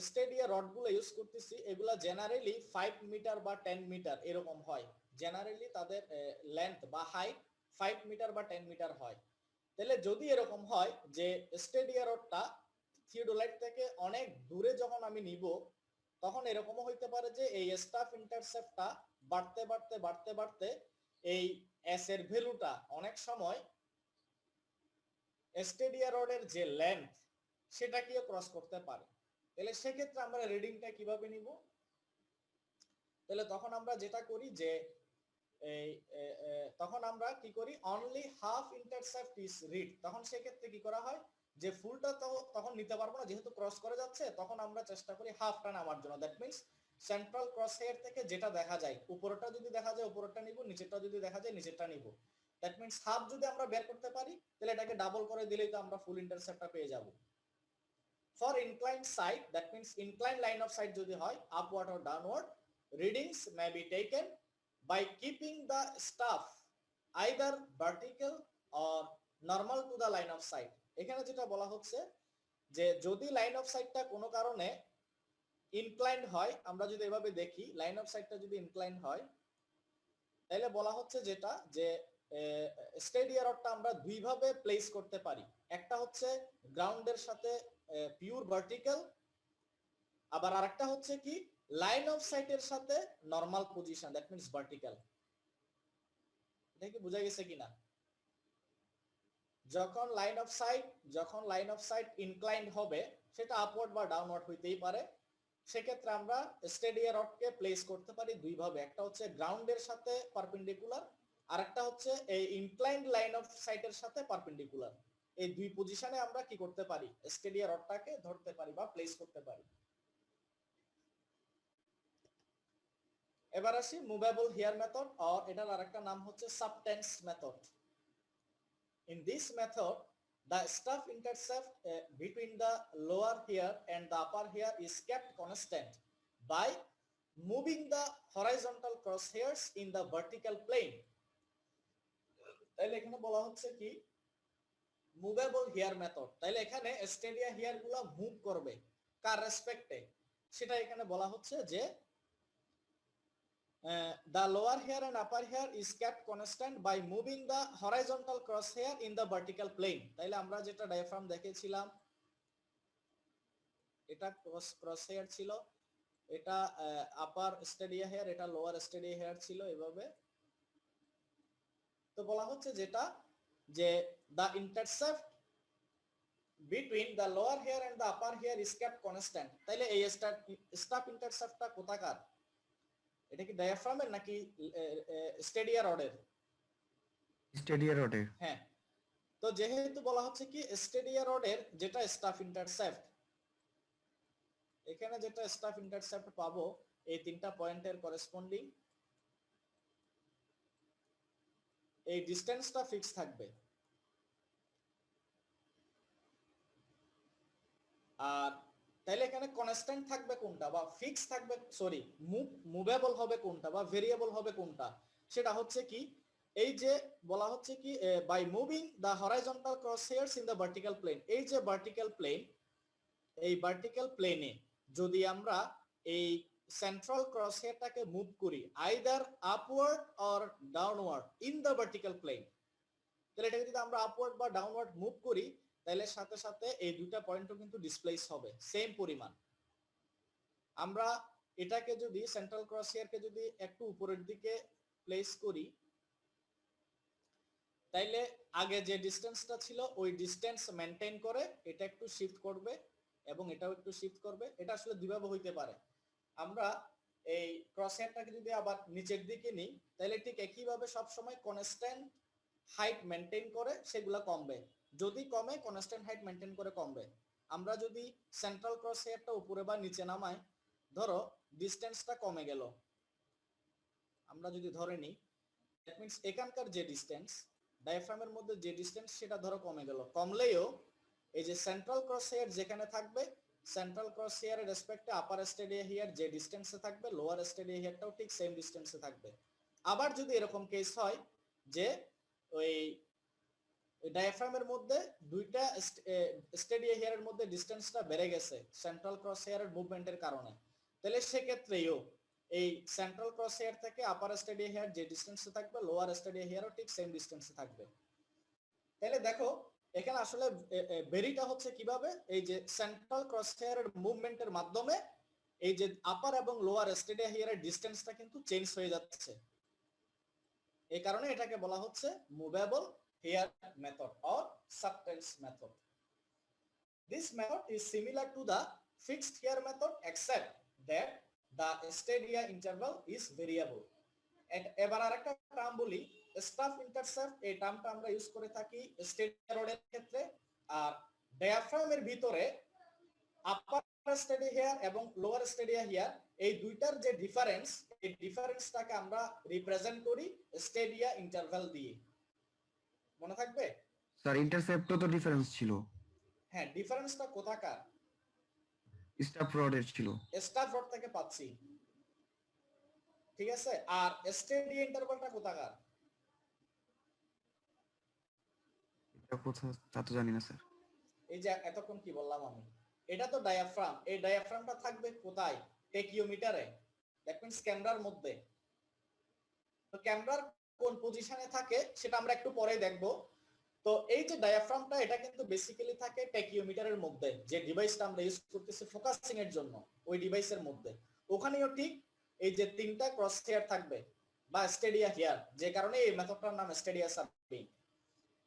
স্টেডিয়া রডগুলো ইউজ করতেছি এগুলা জেনারেলি 5 মিটার বা 10 মিটার এরকম হয়, জেনারেলি তাদের লেন্থ বা হাইট 5 মিটার বা 10 মিটার হয়। তাহলে যদি এরকম হয় যে স্টেডিয়া রডটা থিওডোলাইট থেকে অনেক দূরে যখন আমি নিব, তখন এরকমও হইতে পারে যে এই স্টাফ ইন্টারসেপ্টটা বাড়তে বাড়তে বাড়তে বাড়তে এই এস এর ভ্যালুটা অনেক সময় স্টেডিয়া রডের যে লেন্থ সেটাকেও ক্রস করতে পারে। তাহলে সেক্ষেত্রে আমরা রিডিংটা কিভাবে নিব? তাহলে তখন আমরা যেটা করি যে তখন আমরা কি করি, only half intercept is read. তখন সেক্ষেত্রে কি করা হয় যে ফুলটা তো তখন নিতে পারবো না, যেহেতু ক্রস করে যাচ্ছে, তখন আমরা চেষ্টা করি হাফটা নেওয়ার জন্য। That means central cross hair থেকে যেটা দেখা যায়, উপরটা যদি দেখা যায় উপরটা নিব, নিচেরটা যদি দেখা যায় নিচেরটা নিব। দ্যাট মিনস হাফ যদি আমরা বের করতে পারি তাহলে এটাকে ডাবল করে দিলেই তো আমরা ফুল ইন্টারসেপ্টটা পেয়ে যাব। For inclined side, that means inclined line of side যদি হয়, upward or downward, readings may be taken by keeping the staff either vertical or normal to the line of sight। এখানে যেটা বলা হচ্ছে যে যদি লাইন অফ সাইটটা কোনো কারণে ইনক্লাইন্ড হয়, আমরা যদি এভাবে দেখি লাইন অফ সাইটটা যদি ইনক্লাইন্ড হয়, তাহলে বলা হচ্ছে যেটা যে স্টেডিয়া রডটা আমরা দুইভাবে প্লেস করতে পারি। একটা হচ্ছে গ্রাউন্ডের সাথে পিওর ভার্টিক্যাল, আবার আরেকটা হচ্ছে কি লাইন অফ সাইটের সাথে normal position, that means vertical. এটা কি বোঝা গেছে কিনা? যখন লাইন অফ সাইট ইনক্লাইন্ড হবে, সেটা আপওয়ার্ড বা ডাউনওয়ার্ড হইতেই পারে, সেক্ষেত্রে আমরা স্টেডিয়া রডকে প্লেস করতে পারি দুইভাবে। একটা হচ্ছে গ্রাউন্ডের সাথে পারপেন্ডিকুলার, আর একটা হচ্ছে এই ইনক্লাইন্ড লাইন অফ সাইটের সাথে পারপেন্ডিকুলার। এই দুই পজিশনে আমরা কি করতে পারি, স্টেডিয়া রডটাকে ধরতে পারি বা প্লেস করতে পারি। এবার আসি মুভেবল হেয়ার মেথড, আর এটার আরেকটা নাম হচ্ছে subtense method. In this method the staff intercept between the lower hair and the upper hair is kept constant by moving the horizontal crosshairs in the vertical plane। তাহলে এখানে বলা হচ্ছে কি movable hair method. তাহলে এখানে stadium hair গুলো move করবে কার রেসপেক্টে, সেটা এখানে বলা হচ্ছে যে the lower hair and upper hair is kept constant by moving the horizontal crosshair in the vertical plane। তাইলে আমরা যেটা ডায়াফ্রাম দেখেছিলাম, এটা crosshair ছিল, এটা আপার স্টেডিয়া হেয়ার, এটা লোয়ার স্টেডিয়া হেয়ার ছিল এভাবে। তো বলা হচ্ছে যেটা যে the intercept between the lower hair and the upper hair is kept constant। তাইলে এই স্টাফ ইন্টারসেপ্টটা কোথাকার? এটা কি ডায়াফ্রামের নাকি স্টেডিয়া রডের? স্টেডিয়া রডে। হ্যাঁ, তো যেহেতু বলা হচ্ছে কি স্টেডিয়া রডের যেটা স্টাফ ইন্টারসেপ্ট, এখানে যেটা স্টাফ ইন্টারসেপ্ট পাবো এই তিনটা পয়েন্টের করেসপন্ডিং এই ডিসটেন্সটা ফিক্স থাকবে। আর তাইলে এখানে কনস্ট্যান্ট থাকবে কোনটা বা ফিক্স থাকবে, সরি মুভেবল হবে কোনটা বা ভেরিয়েবল হবে কোনটা, সেটা হচ্ছে কি এই যে বলা হচ্ছে কি by moving the horizontal crosshairs in the vertical plane. এই যে ভার্টিক্যাল প্লেন, এই ভার্টিক্যাল প্লেনে যদি আমরা এই সেন্ট্রাল ক্রসহেয়ারটাকে মুভ করি either upward or downward in the vertical plane, তাহলে এটাকে যদি আমরা আপওয়ার্ড বা ডাউনওয়ার্ড মুভ করি তাহলে সাথে সাথে এই দুইটা পয়েন্টও কিন্তু ডিসপ্লেস হবে সেম পরিমাণ। আমরা এটাকে যদি সেন্ট্রাল ক্রসহেয়ারকে যদি একটু উপরের দিকে প্লেস করি, তাইলে আগে যে ডিসটেন্সটা ছিল ওই ডিসটেন্স মেনটেন করে এটা একটু শিফট করবে এবং এটাও একটু শিফট করবে। এটা আসলে দুইভাবে হইতে পারে। আমরা এই ক্রসহেয়ারটাকে যদি আবার নিচের দিকে নিই তাহলে ঠিক একইভাবে সবসময় কনস্ট্যান্ট হাইট মেনটেন করে সেগুলা কমবে। যদি কমে কনস্ট্যান্ট হাইট মেনটেন করে কমবে। আমরা যদি সেন্ট্রাল ক্রসহেয়ারটা উপরে বা নিচে নামাই, ধরো ডিসটেন্সটা কমে গেল, আমরা যদি ধরে নিই দ্যাট মিন্স এখানকার যে ডিসটেন্স ডায়াফ্রামের মধ্যে যে ডিসটেন্স সেটা ধরো কমে গেল, কমলেও এই যে সেন্ট্রাল ক্রসহেয়ার যেখানে থাকবে সেন্ট্রাল ক্রসহেয়ারের রেসপেক্টে আপার স্টেডিয়া হেয়ার যে ডিসটেন্সে থাকবে লোয়ার স্টেডিয়া হেয়ারটাও ঠিক সেম ডিসটেন্সে থাকবে। আবার যদি এরকম কেস হয় যে ওই ডায়াফ্রামের মধ্যে দুইটা স্টেডিয়া হেয়ারের মধ্যে ডিসটেন্সটা বেড়ে গেছে সেন্ট্রাল ক্রসহেয়ারের মুভমেন্টের কারণে, তাহলে সেক্ষেত্রেও এই সেন্ট্রাল ক্রসহেয়ার থেকে আপার স্টেডিয়া হেয়ার যে ডিসটেন্সে থাকবে লোয়ার স্টেডিয়া হেয়ারও ঠিক সেম ডিসটেন্সে থাকবে। তাহলে দেখো এখানে আসলে বেরিটা হচ্ছে কিভাবে, এই যে সেন্ট্রাল ক্রসহেয়ারের মুভমেন্টের মাধ্যমে এই যে আপার এবং লোয়ার স্টেডিয়া হেয়ারের ডিসটেন্সটা কিন্তু চেঞ্জ হয়ে যাচ্ছে। এই কারণে এটাকে বলা হচ্ছে movable here method or subtense method. This method is similar to the fixed here method except that the stadia interval is variable. এবার আরেকটা টার্ম বলি, স্টাফ ইন্টারসেপ্ট। এই টার্মটা আমরা ইউজ করে থাকি স্টেডিয়া রডের ক্ষেত্রে। আর ডায়াফ্রামের ভিতরে আপার স্টেডিয়া হিয়ার এবং লোয়ার স্টেডিয়া হিয়ার, এই দুইটার যে ডিফারেন্স, এই ডিফারেন্সটাকে আমরা রিপ্রেজেন্ট করি স্টেডিয়া ইন্টারভ্যাল দিয়ে। মনে থাকবে স্যার ইন্টারসেপ্টও তো ডিফারেন্স ছিল। হ্যাঁ, ডিফারেন্সটা কোথাকার? স্টাফ রডের ছিল। স্টাফ রড থেকে পাচ্ছি, ঠিক আছে। আর স্টেডিয়া ইন্টারভ্যালটা কোথাকার? এটা কোথাও তা তো জানি না স্যার। এই যে এতক্ষণ কি বললাম আমি, এটা তো ডায়াফ্রাম। এই ডায়াফ্রামটা থাকবে কোথায়? টেকিওমিটারে, দ্যাট মিন্স ক্যামেরার মধ্যে। তো ক্যামেরার কোন পজিশনে থাকে সেটা আমরা একটু পরে দেখব। তো এই যে ডায়াফ্রামটা, এটা কিন্তু বেসিক্যালি থাকে টেকিওমিটারের মধ্যে, যে ডিভাইসটা আমরা ইউজ করতেছি ফোকাসিং এর জন্য, ওই ডিভাইসের মধ্যে। ওখানেও ঠিক এই যে তিনটা ক্রস হেয়ার থাকবে বা স্টেডিয়া হেয়ার, যে কারণে এই মেথডটার নাম স্টেডিয়া সাবিং।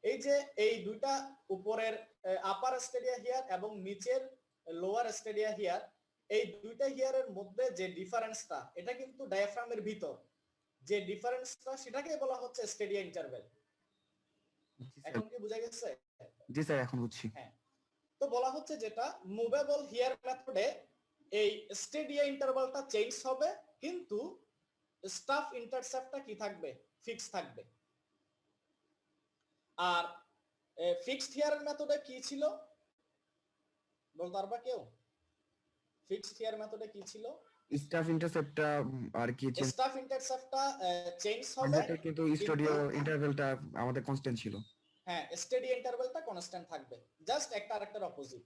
এই যে এই দুইটা উপরের আপার স্টেডিয়া হেয়ার এবং নিচের লোয়ার স্টেডিয়া হেয়ার, এই দুইটা হেয়ারের মধ্যে যে ডিফারেন্সটা, এটা কিন্তু ডায়াফ্রামের ভিতর যে ডিফারেন্সটা, সেটাকে বলা হচ্ছে স্টেডিয়া ইন্টারভ্যাল। এখন কি বুঝা গেছে? জি স্যার, এখন বুঝছি। হ্যাঁ, তো বলা হচ্ছে যেটা মুভেবল হিয়ার মেথডে এই স্টেডিয়া ইন্টারভ্যালটা চেঞ্জ হবে, কিন্তু স্টাফ ইন্টারসেপ্টটা কি থাকবে? ফিক্স থাকবে। আর ফিক্সড হিয়ার মেথডে কি ছিল বলতে পারবা কেউ? ফিক্সড হিয়ার মেথডে কি ছিল? স্টাফ ইন্টারসেপ্টটা আর কি চেঞ্জ, স্টাফ ইন্টারসেপ্টটা চেঞ্জ হবে, কিন্তু স্টুডিও ইন্টারভ্যালটা আমাদের কনস্ট্যান্ট ছিল। হ্যাঁ, স্টেডিয়া ইন্টারভ্যালটা কনস্ট্যান্ট থাকবে, জাস্ট একটা আরেকটার opposite.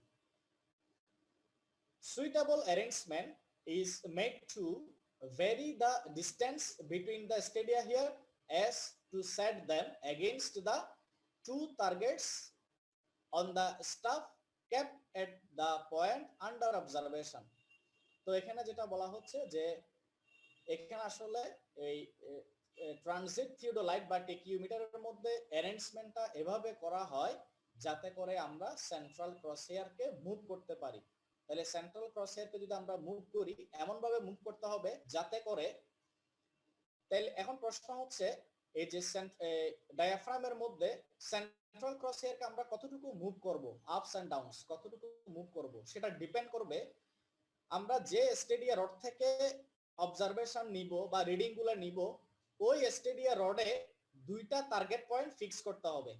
Suitable arrangement is made to vary the distance between the stadia here as to set them against the two targets on the staff kept at the point under observation. তো এখানে যেটা বলা হচ্ছে যে এখানে আসলে এই ট্রানজিট থিওডোলাইট বা টেকিওমিটারের মধ্যে অ্যারেঞ্জমেন্টটা এভাবে করা হয় যাতে করে আমরা সেন্ট্রাল ক্রসহেয়ারকে মুভ করতে পারি। তাহলে সেন্ট্রাল ক্রসহেয়ারকে যদি আমরা মুভ করি, এমন ভাবে মুভ করতে হবে যাতে করে, তাহলে এখন প্রশ্ন হচ্ছে এই যে ডায়াফ্রামের মধ্যে সেন্ট্রাল ক্রসহেয়ারকে আমরা কতটুকু মুভ করব, আপস এন্ড ডাউনস কতটুকু মুভ করব, সেটা ডিপেন্ড করবে আমরা যে স্টেডিয়া রড থেকে অবজারভেশন নিব বা রিডিং গুলো নিব, ওই স্টেডিয়া রডে দুইটা টার্গেট পয়েন্ট ফিক্স করতে হবে,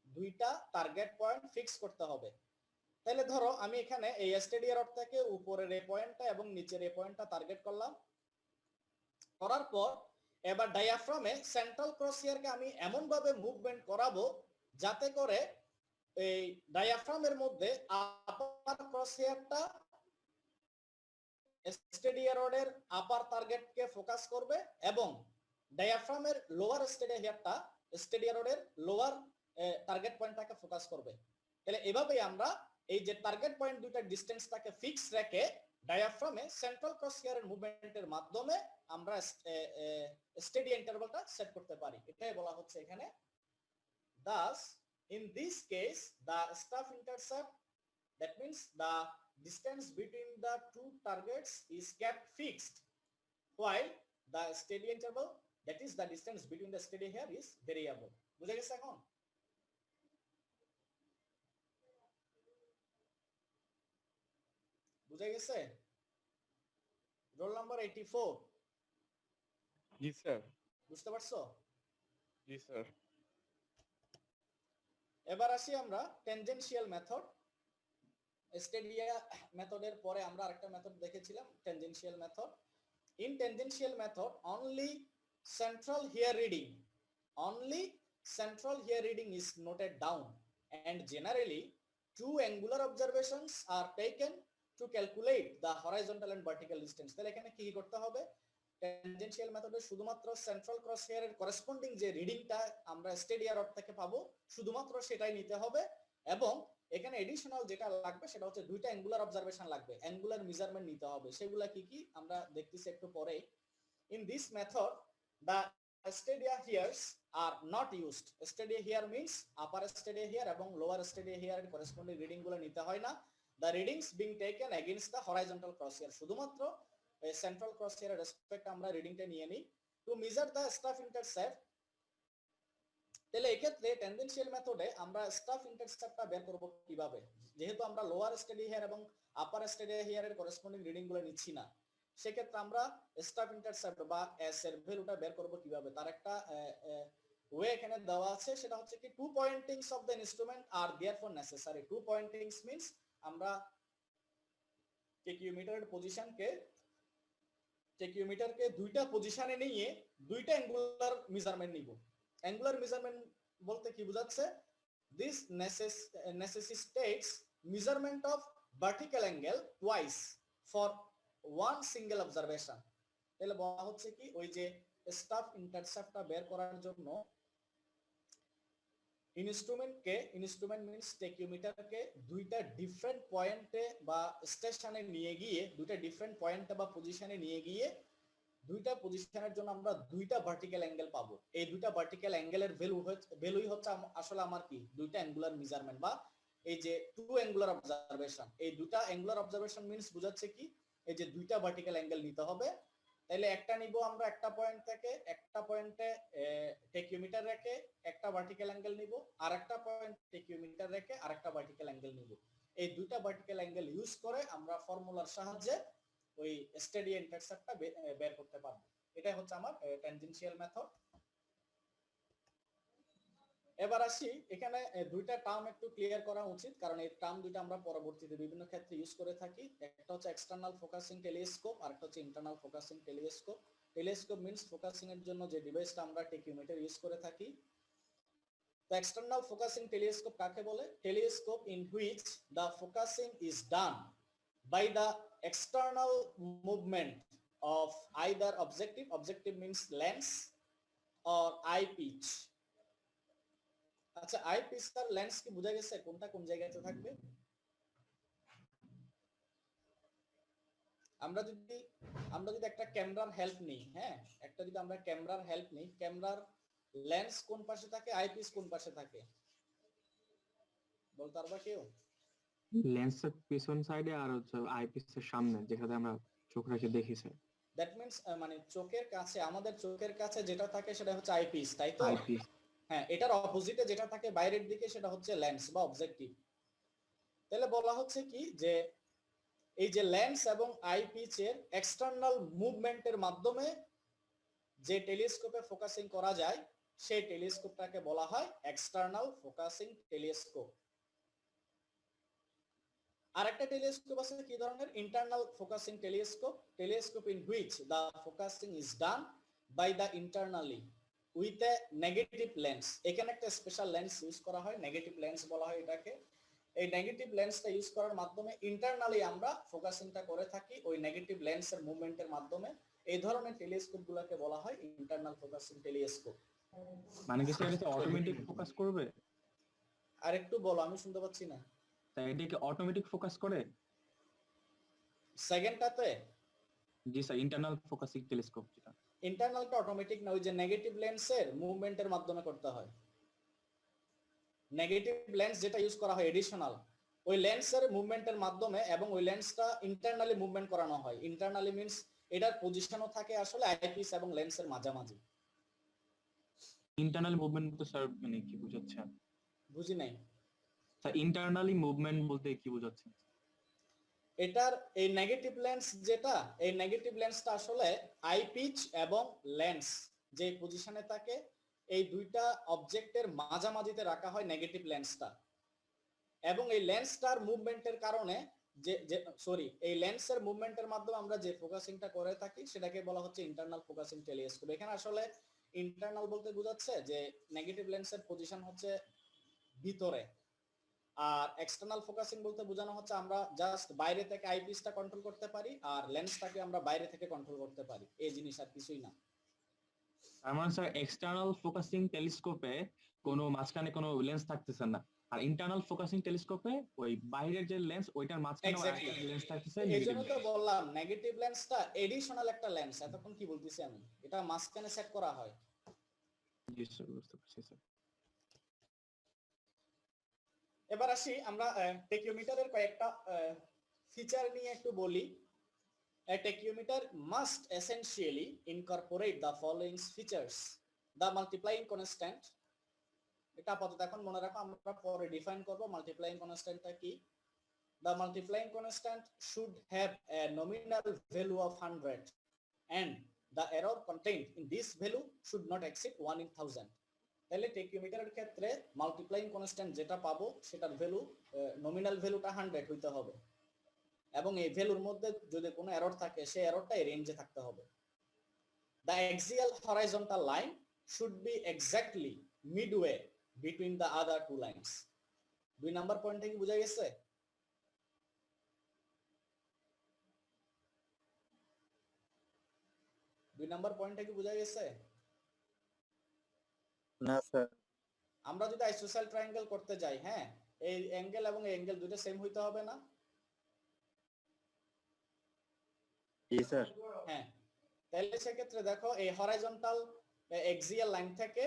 দুইটা টার্গেট পয়েন্ট ফিক্স করতে হবে। তাহলে ধরো আমি এখানে এই স্টেডিয়া রড থেকে উপরের এই পয়েন্টটা এবং নিচের এই পয়েন্টটা টার্গেট করলাম, করার পর এবার ডায়াফ্রামে সেন্ট্রাল ক্রসহেয়ারকে আমি এমন ভাবে মুভমেন্ট করাবো যাতে করে এই ডায়াফ্রামের মধ্যে আপার ক্রসহেয়ারটা স্টেডিয়া রডের আপার টার্গেটকে ফোকাস করবে এবং ডায়াফ্রামের লোয়ার স্টেডিয়া হেয়ারটা স্টেডিয়া রডের লোয়ার টার্গেট পয়েন্টটাকে ফোকাস করবে। তাহলে এভাবেই আমরা এই যে টার্গেট পয়েন্ট দুইটা ডিসটেন্সটাকে ফিক্স রেখে ডায়াফ্রামে সেন্ট্রাল ক্রসহেয়ারের মুভমেন্টের মাধ্যমে আমরা স্টেডিয়া ইন্টারভালটা সেট করতে পারি। এটাই বলা হচ্ছে এখানে। Thus, in this case, the staff intercept, that means the distance between the two targets is kept fixed, while the steady interval, that is the distance between the steady here, is variable. বুঝা গেছে এখন? বুঝা গেছে? Roll number 84। জি sir. বুঝতে পারছো? জি sir. এবার আসি আমরা টেনজেনশিয়াল মেথড। স্টেডিয়া মেথডের পরে আমরা আরেকটা মেথড দেখেছিলাম, tangential method. In tangential method only central here reading is noted down and generally two angular observations are taken to calculate the horizontal and vertical distance. তাহলে এখানে কি করতে হবে? টেনজেনশিয়াল মেথডে শুধুমাত্র সেন্ট্রাল ক্রস হেয়ারের করেসপন্ডিং যে রিডিংটা আমরা স্টেডিয়া রড থেকে পাবো শুধুমাত্র সেটাই নিতে হবে, এবং এখানে এডিশনাল যেটা লাগবে সেটা হচ্ছে দুইটা অ্যাঙ্গুলার অবজারভেশন লাগবে, অ্যাঙ্গুলার মেজারমেন্ট নিতে হবে। সেগুলা কি কি আমরা দেখতেছি একটু পরে। In this method the stadia hairs are not used. Stadia hair means upper stadia hair এবং lower stadia hair এর corresponding reading গুলো নিতে হয় না. The readings being taken against the horizontal crosshair. শুধুমাত্র সেন্ট্রাল ক্রসহেয়ার রেসপেক্ট আমরা রিডিংটা নিয়ে নিই. To measure the staff intercept, তাহলে এই ক্ষেত্রে টেনজেনশিয়াল মেথডে আমরা স্টাফ ইন্টারসেপ্টটা বের করব কিভাবে, যেহেতু আমরা লোয়ার স্টেডি হেয়ার এবং আপার স্টেডি হেয়ারের করেসপন্ডিং রিডিং গুলো নিচ্ছি না, সেক্ষেত্রে আমরা স্টাফ ইন্টারসেপ্ট বা এস এর ভ্যালুটা বের করব কিভাবে, তার একটা ওয়ে এখানে দেওয়া আছে. সেটা হচ্ছে কি two pointings of the instrument আর therefore necessary. Two pointings means আমরা টেকিওমিটারের টেকিওমিটারকে দুইটা পজিশনে নিয়ে দুইটা অ্যাঙ্গুলার মেজারমেন্ট নিব. অ্যাঙ্গুলার মেজারমেন্ট বলতে কি বোঝাচ্ছে, this necessitates measurement of vertical angle twice for one single observation. তাহলে বলা হচ্ছে কি ওই যে স্টাফ ইন্টারসেপ্টটা বের করার জন্য ইনস্ট্রুমেন্ট মিন্স টেকিওমিটারকে দুইটা ডিফারেন্ট পয়েন্টে বা স্টেশনে নিয়ে গিয়ে দুইটা ডিফারেন্ট পয়েন্টে বা পজিশনে নিয়ে গিয়ে দুইটা পজিশনের জন্য আমরা দুইটা ভার্টিক্যাল অ্যাঙ্গেল পাবো. এই দুইটা ভার্টিক্যাল অ্যাঙ্গেলের ভ্যালুই হচ্ছে আসলে আমার কি দুইটা অ্যাঙ্গুলার মেজারমেন্ট বা এই যে টু অ্যাঙ্গুলার অবজারভেশন. এই দুইটা অ্যাঙ্গুলার অবজারভেশন মিন্স বোঝাচ্ছে কি এই যে দুইটা ভার্টিক্যাল অ্যাঙ্গেল নিতে হবে. তাহলে একটা নিব আমরা একটা পয়েন্ট থেকে, একটা পয়েন্টে টেকিওমিটার রেখে একটা ভার্টিক্যাল অ্যাঙ্গেল নিব, আর একটা পয়েন্ট টেকিওমিটার রেখে আরেকটা ভার্টিক্যাল অ্যাঙ্গেল নিব. এই দুইটা ভার্টিক্যাল অ্যাঙ্গেল ইউজ করে আমরা ফর্মুলার সাহায্যে ওই স্টেডি ইন্টারসেপ্টটা বের করতে পারবো. এটাই হচ্ছে আমার ট্যানজেনশিয়াল মেথড. এবার আসি, এখানে দুইটা টার্ম একটু ক্লিয়ার করা উচিত, কারণ এই টার্ম দুইটা আমরা পরবর্তীতে বিভিন্ন ক্ষেত্রে ইউজ করে থাকি. একটা হচ্ছে এক্সটার্নাল ফোকাসিং টেলিস্কোপ আর একটা হচ্ছে internal focusing telescope. Telescope means focusing এর জন্য যে ডিভাইসটা আমরা টেকিওমিটার ইউজ করে থাকি. The external focusing telescope কাকে বলে? Telescope in which the focusing is done by the external movement of either objective means lens or eyepiece. আচ্ছা, eyepiece আর লেন্স কি বোঝা গেছে কোনটা কোন জায়গাতে থাকবে? আমরা যদি একটা ক্যামেরার হেল্প নিই, হ্যাঁ, যদি আমরা ক্যামেরার হেল্প নিই, ক্যামেরার লেন্স কোন পাশে থাকে, আইপিস কোন পাশে থাকে বলতে পারবা কেউ? লেন্সের পিছন সাইডে আর হচ্ছে আইপিসের সামনে, যেখানে আমরা চোখ রেখে দেখি স্যার। দ্যাট মিন্স মানে চোখের কাছে, আমাদের চোখের কাছে যেটা থাকে সেটা হচ্ছে আইপিস, তাই তো? আইপিস, হ্যাঁ, এটার অপোজিটে যেটা থাকে বাইরের দিকে সেটা হচ্ছে লেন্স বা অবজেক্টিভ. তাহলে বলা হচ্ছে কি যে এই যে লেন্স এবং আইপিসের এক্সটার্নাল মুভমেন্টের মাধ্যমে যে টেলিস্কোপে ফোকাসিং করা যায় সেই টেলিস্কোপটাকে বলা হয় এক্সটার্নাল ফোকাসিং টেলিস্কোপ. আর একটা টেলিস্কোপ আছে কি ধরনের? Internal focusing telescope in which the focusing is done by the internally with a negative lens. এখানে একটা স্পেশাল লেন্স ইউজ করা হয়, নেগেটিভ লেন্স বলা হয় এটাকে. এই নেগেটিভ লেন্সটা ইউজ করার মাধ্যমে ইন্টারনালি আমরা ফোকাসিংটা করে থাকি ওই নেগেটিভ লেন্সের মুভমেন্টের মাধ্যমে. এই ধরনের টেলিস্কোপগুলোকে বলা হয় ইন্টারনাল ফোকাসিং টেলিস্কোপ. মানে কি স্যার এটা অটোমেটিক ফোকাস করবে? আর একটু বলো, আমি শুনতে পাচ্ছি না. তাই এটা কি অটোমেটিক ফোকাস করে সেকেন্ডটাতে? জি স্যার, ইন্টারনাল ফোকাসিং টেলিস্কোপ যেটা, ইন্টারনালটা অটোমেটিক না, ওই যে নেগেটিভ লেন্সের মুভমেন্টের মাধ্যমে করতে হয়. নেগেটিভ লেন্স যেটা ইউজ করা হয় এডিশনাল, ওই লেন্সের মুভমেন্টের মাধ্যমে এবং ওই লেন্সটা ইন্টারনালি মুভমেন্ট করানো হয়. ইন্টারনালি মিন্স এটার পজিশনও থাকে আসলে আইপিস এবং লেন্সের মাঝামাঝি. ইন্টারনাল মুভমেন্ট তো স্যার মানে কি বোঝাচ্ছেন? বুঝি নাই স্যার, ইন্টারনালি মুভমেন্ট বলতে কি বোঝাচ্ছেন? এটার এই নেগেটিভ লেন্স যেটা, এই নেগেটিভ লেন্সটা আসলে আইপিস এবং লেন্স যে পজিশনে থাকে এই দুইটা অবজেক্টের মাঝামাঝিতে রাখা হয় নেগেটিভ লেন্সটা. এবং এই লেন্সটার মুভমেন্টের কারণে এই লেন্সের মুভমেন্টের মাধ্যমে আমরা যে ফোকাসিংটা করে থাকি সেটাকে বলা হচ্ছে ইন্টারনাল ফোকাসিং টেলিস্কোপ. এখানে আসলে ইন্টারনাল বলতে বোঝাচ্ছে যে নেগেটিভ লেন্সের পজিশন হচ্ছে ভিতরে, আর এক্সটার্নাল ফোকাসিং বলতে বোঝানো হচ্ছে আমরা জাস্ট বাইরে থেকে আইপিসটা কন্ট্রোল করতে পারি আর লেন্সটাকে আমরা বাইরে থেকে কন্ট্রোল করতে পারি, এই জিনিস আর কিছুই না. তার মানে স্যার এক্সটার্নাল ফোকাসিং টেলিস্কোপে কোনো মাঝখানে কোনো লেন্স থাকতেছে না, আর ইন্টারনাল ফোকাসিং টেলিস্কোপে ওই বাইরের যে লেন্স ওইটার মাঝখানে আরেকটা লেন্স থাকতেছে। এইজন্য তো বললাম নেগেটিভ লেন্সটা এডিশনাল একটা লেন্স. এতক্ষণ কি বলতেছি আমি, এটা মাঝখানে সেট করা হয়. জি স্যার, বুঝতে পারছি স্যার। এবার আসি আমরা টেকিওমিটারের কয়েকটা ফিচার নিয়ে একটু বলি। A tachyometer must essentially incorporate the following features: the multiplying constant, এটা আপাতত এখন মনে রাখো, আমরা পরে ডিফাইন করব মাল্টিপ্লাইং কনস্ট্যান্টটা কি। The multiplying constant should have a nominal value of 100 and the error contained in this value should not exceed 1 in 1000. তাহলে টেকিওমিটারের ক্ষেত্রে মাল্টিপ্লাইং কনস্ট্যান্ট যেটা পাবো সেটার ভ্যালু, নমিনাল ভ্যালুটা 100 হইতে হবে এবং এই ভ্যালুর মধ্যে যদি কোনো এরর থাকে সেই এররটা এই রেঞ্জে থাকতে হবে। The axial horizontal line should be exactly midway between the other two lines. 2 number পয়েন্টে কি বোঝা গেছে? দুই নাম্বার পয়েন্টটা কি বোঝা গেছে? না স্যার। আমরা যদি আইসোসেল ট্রায়াঙ্গেল করতে যাই, হ্যাঁ, এই অ্যাঙ্গেল এবং এই অ্যাঙ্গেল দুটো সেম হইতে হবে না? জি স্যার। হ্যাঁ, তাহলে সেক্ষেত্রে দেখো এই হরাইজন্টাল এক্সিয়াল লাইন থেকে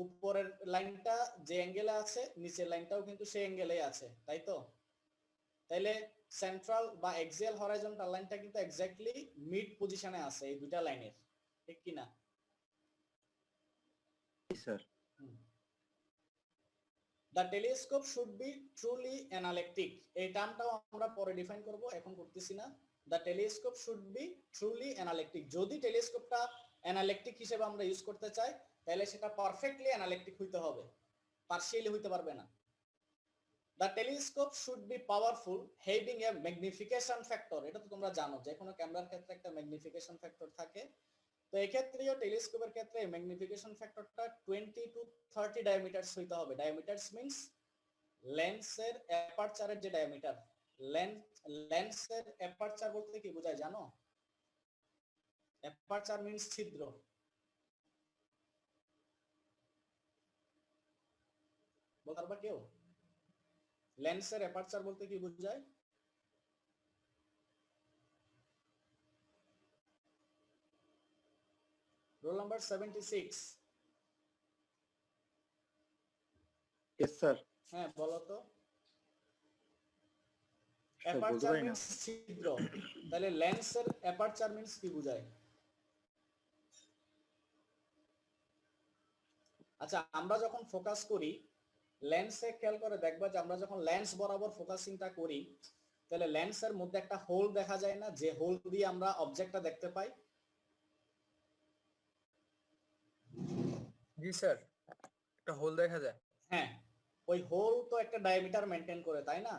উপরের লাইনটা যে অ্যাঙ্গেলে আছে নিচের লাইনটাও কিন্তু সেই অ্যাঙ্গেলেই আছে, তাই তো? তাহলে সেন্ট্রাল বা এক্সিয়াল হরাইজন্টাল লাইনটা কিন্তু এক্স্যাক্টলি মিড পজিশনে আছে এই দুইটা লাইনের, ঠিক কি না? জি sir. The telescope should be truly analectic. এই টার্মটাও আমরা পরে ডিফাইন করব, এখন করতেছি না। The telescope should be truly analectic. যদি টেলিস্কোপটা অ্যানালেকটিক হিসেবে আমরা ইউজ করতে চাই তাহলে সেটা পারফেক্টলি অ্যানালেকটিক হইতে হবে, পার্শিয়ালি হইতে পারবে না। The telescope should be powerful, having a magnification factor. এটা তো তোমরা জানো যে কোনো ক্যামেরার ক্ষেত্রে একটা ম্যাগনিফিকেশন ফ্যাক্টর থাকে। তো এই ক্ষেত্রেও টেলিস্কোপের ক্ষেত্রে ম্যাগনিফিকেশন ফ্যাক্টরটা 20 to 30 ডায়ামিটারস হইতে হবে। ডায়ামিটারস মিন্স লেন্সের অ্যাপারচারের যে ডায়ামিটার। লেন্সের অ্যাপারচার বলতে কি বোঝায় জানো? অ্যাপারচার মিন্স ছিদ্র। বলতে পারবা কেউ? লেন্সের অ্যাপারচার বলতে কি বোঝায়? Roll number 76। Yes sir. হ্যাঁ বলো তো। স্যার, বলতে অ্যাপারচার পারি না। মিন্স ছিদ্র, তাহলে লেন্সের অ্যাপারচার মিন্স কি বোঝায়? আচ্ছা, আমরা যখন ফোকাস করি লেন্সে খেয়াল করে দেখবা যে আমরা যখন লেন্স বরাবর ফোকাসিংটা করি তাহলে লেন্সের মধ্যে একটা হোল দেখা যায় না, যে হোল দিয়ে আমরা অবজেক্টটা দেখতে পাই? জি স্যার, একটা হোল দেখা যায়। হ্যাঁ, ওই হোল তো একটা ডায়ামিটার মেইনটেইন করে, তাই না?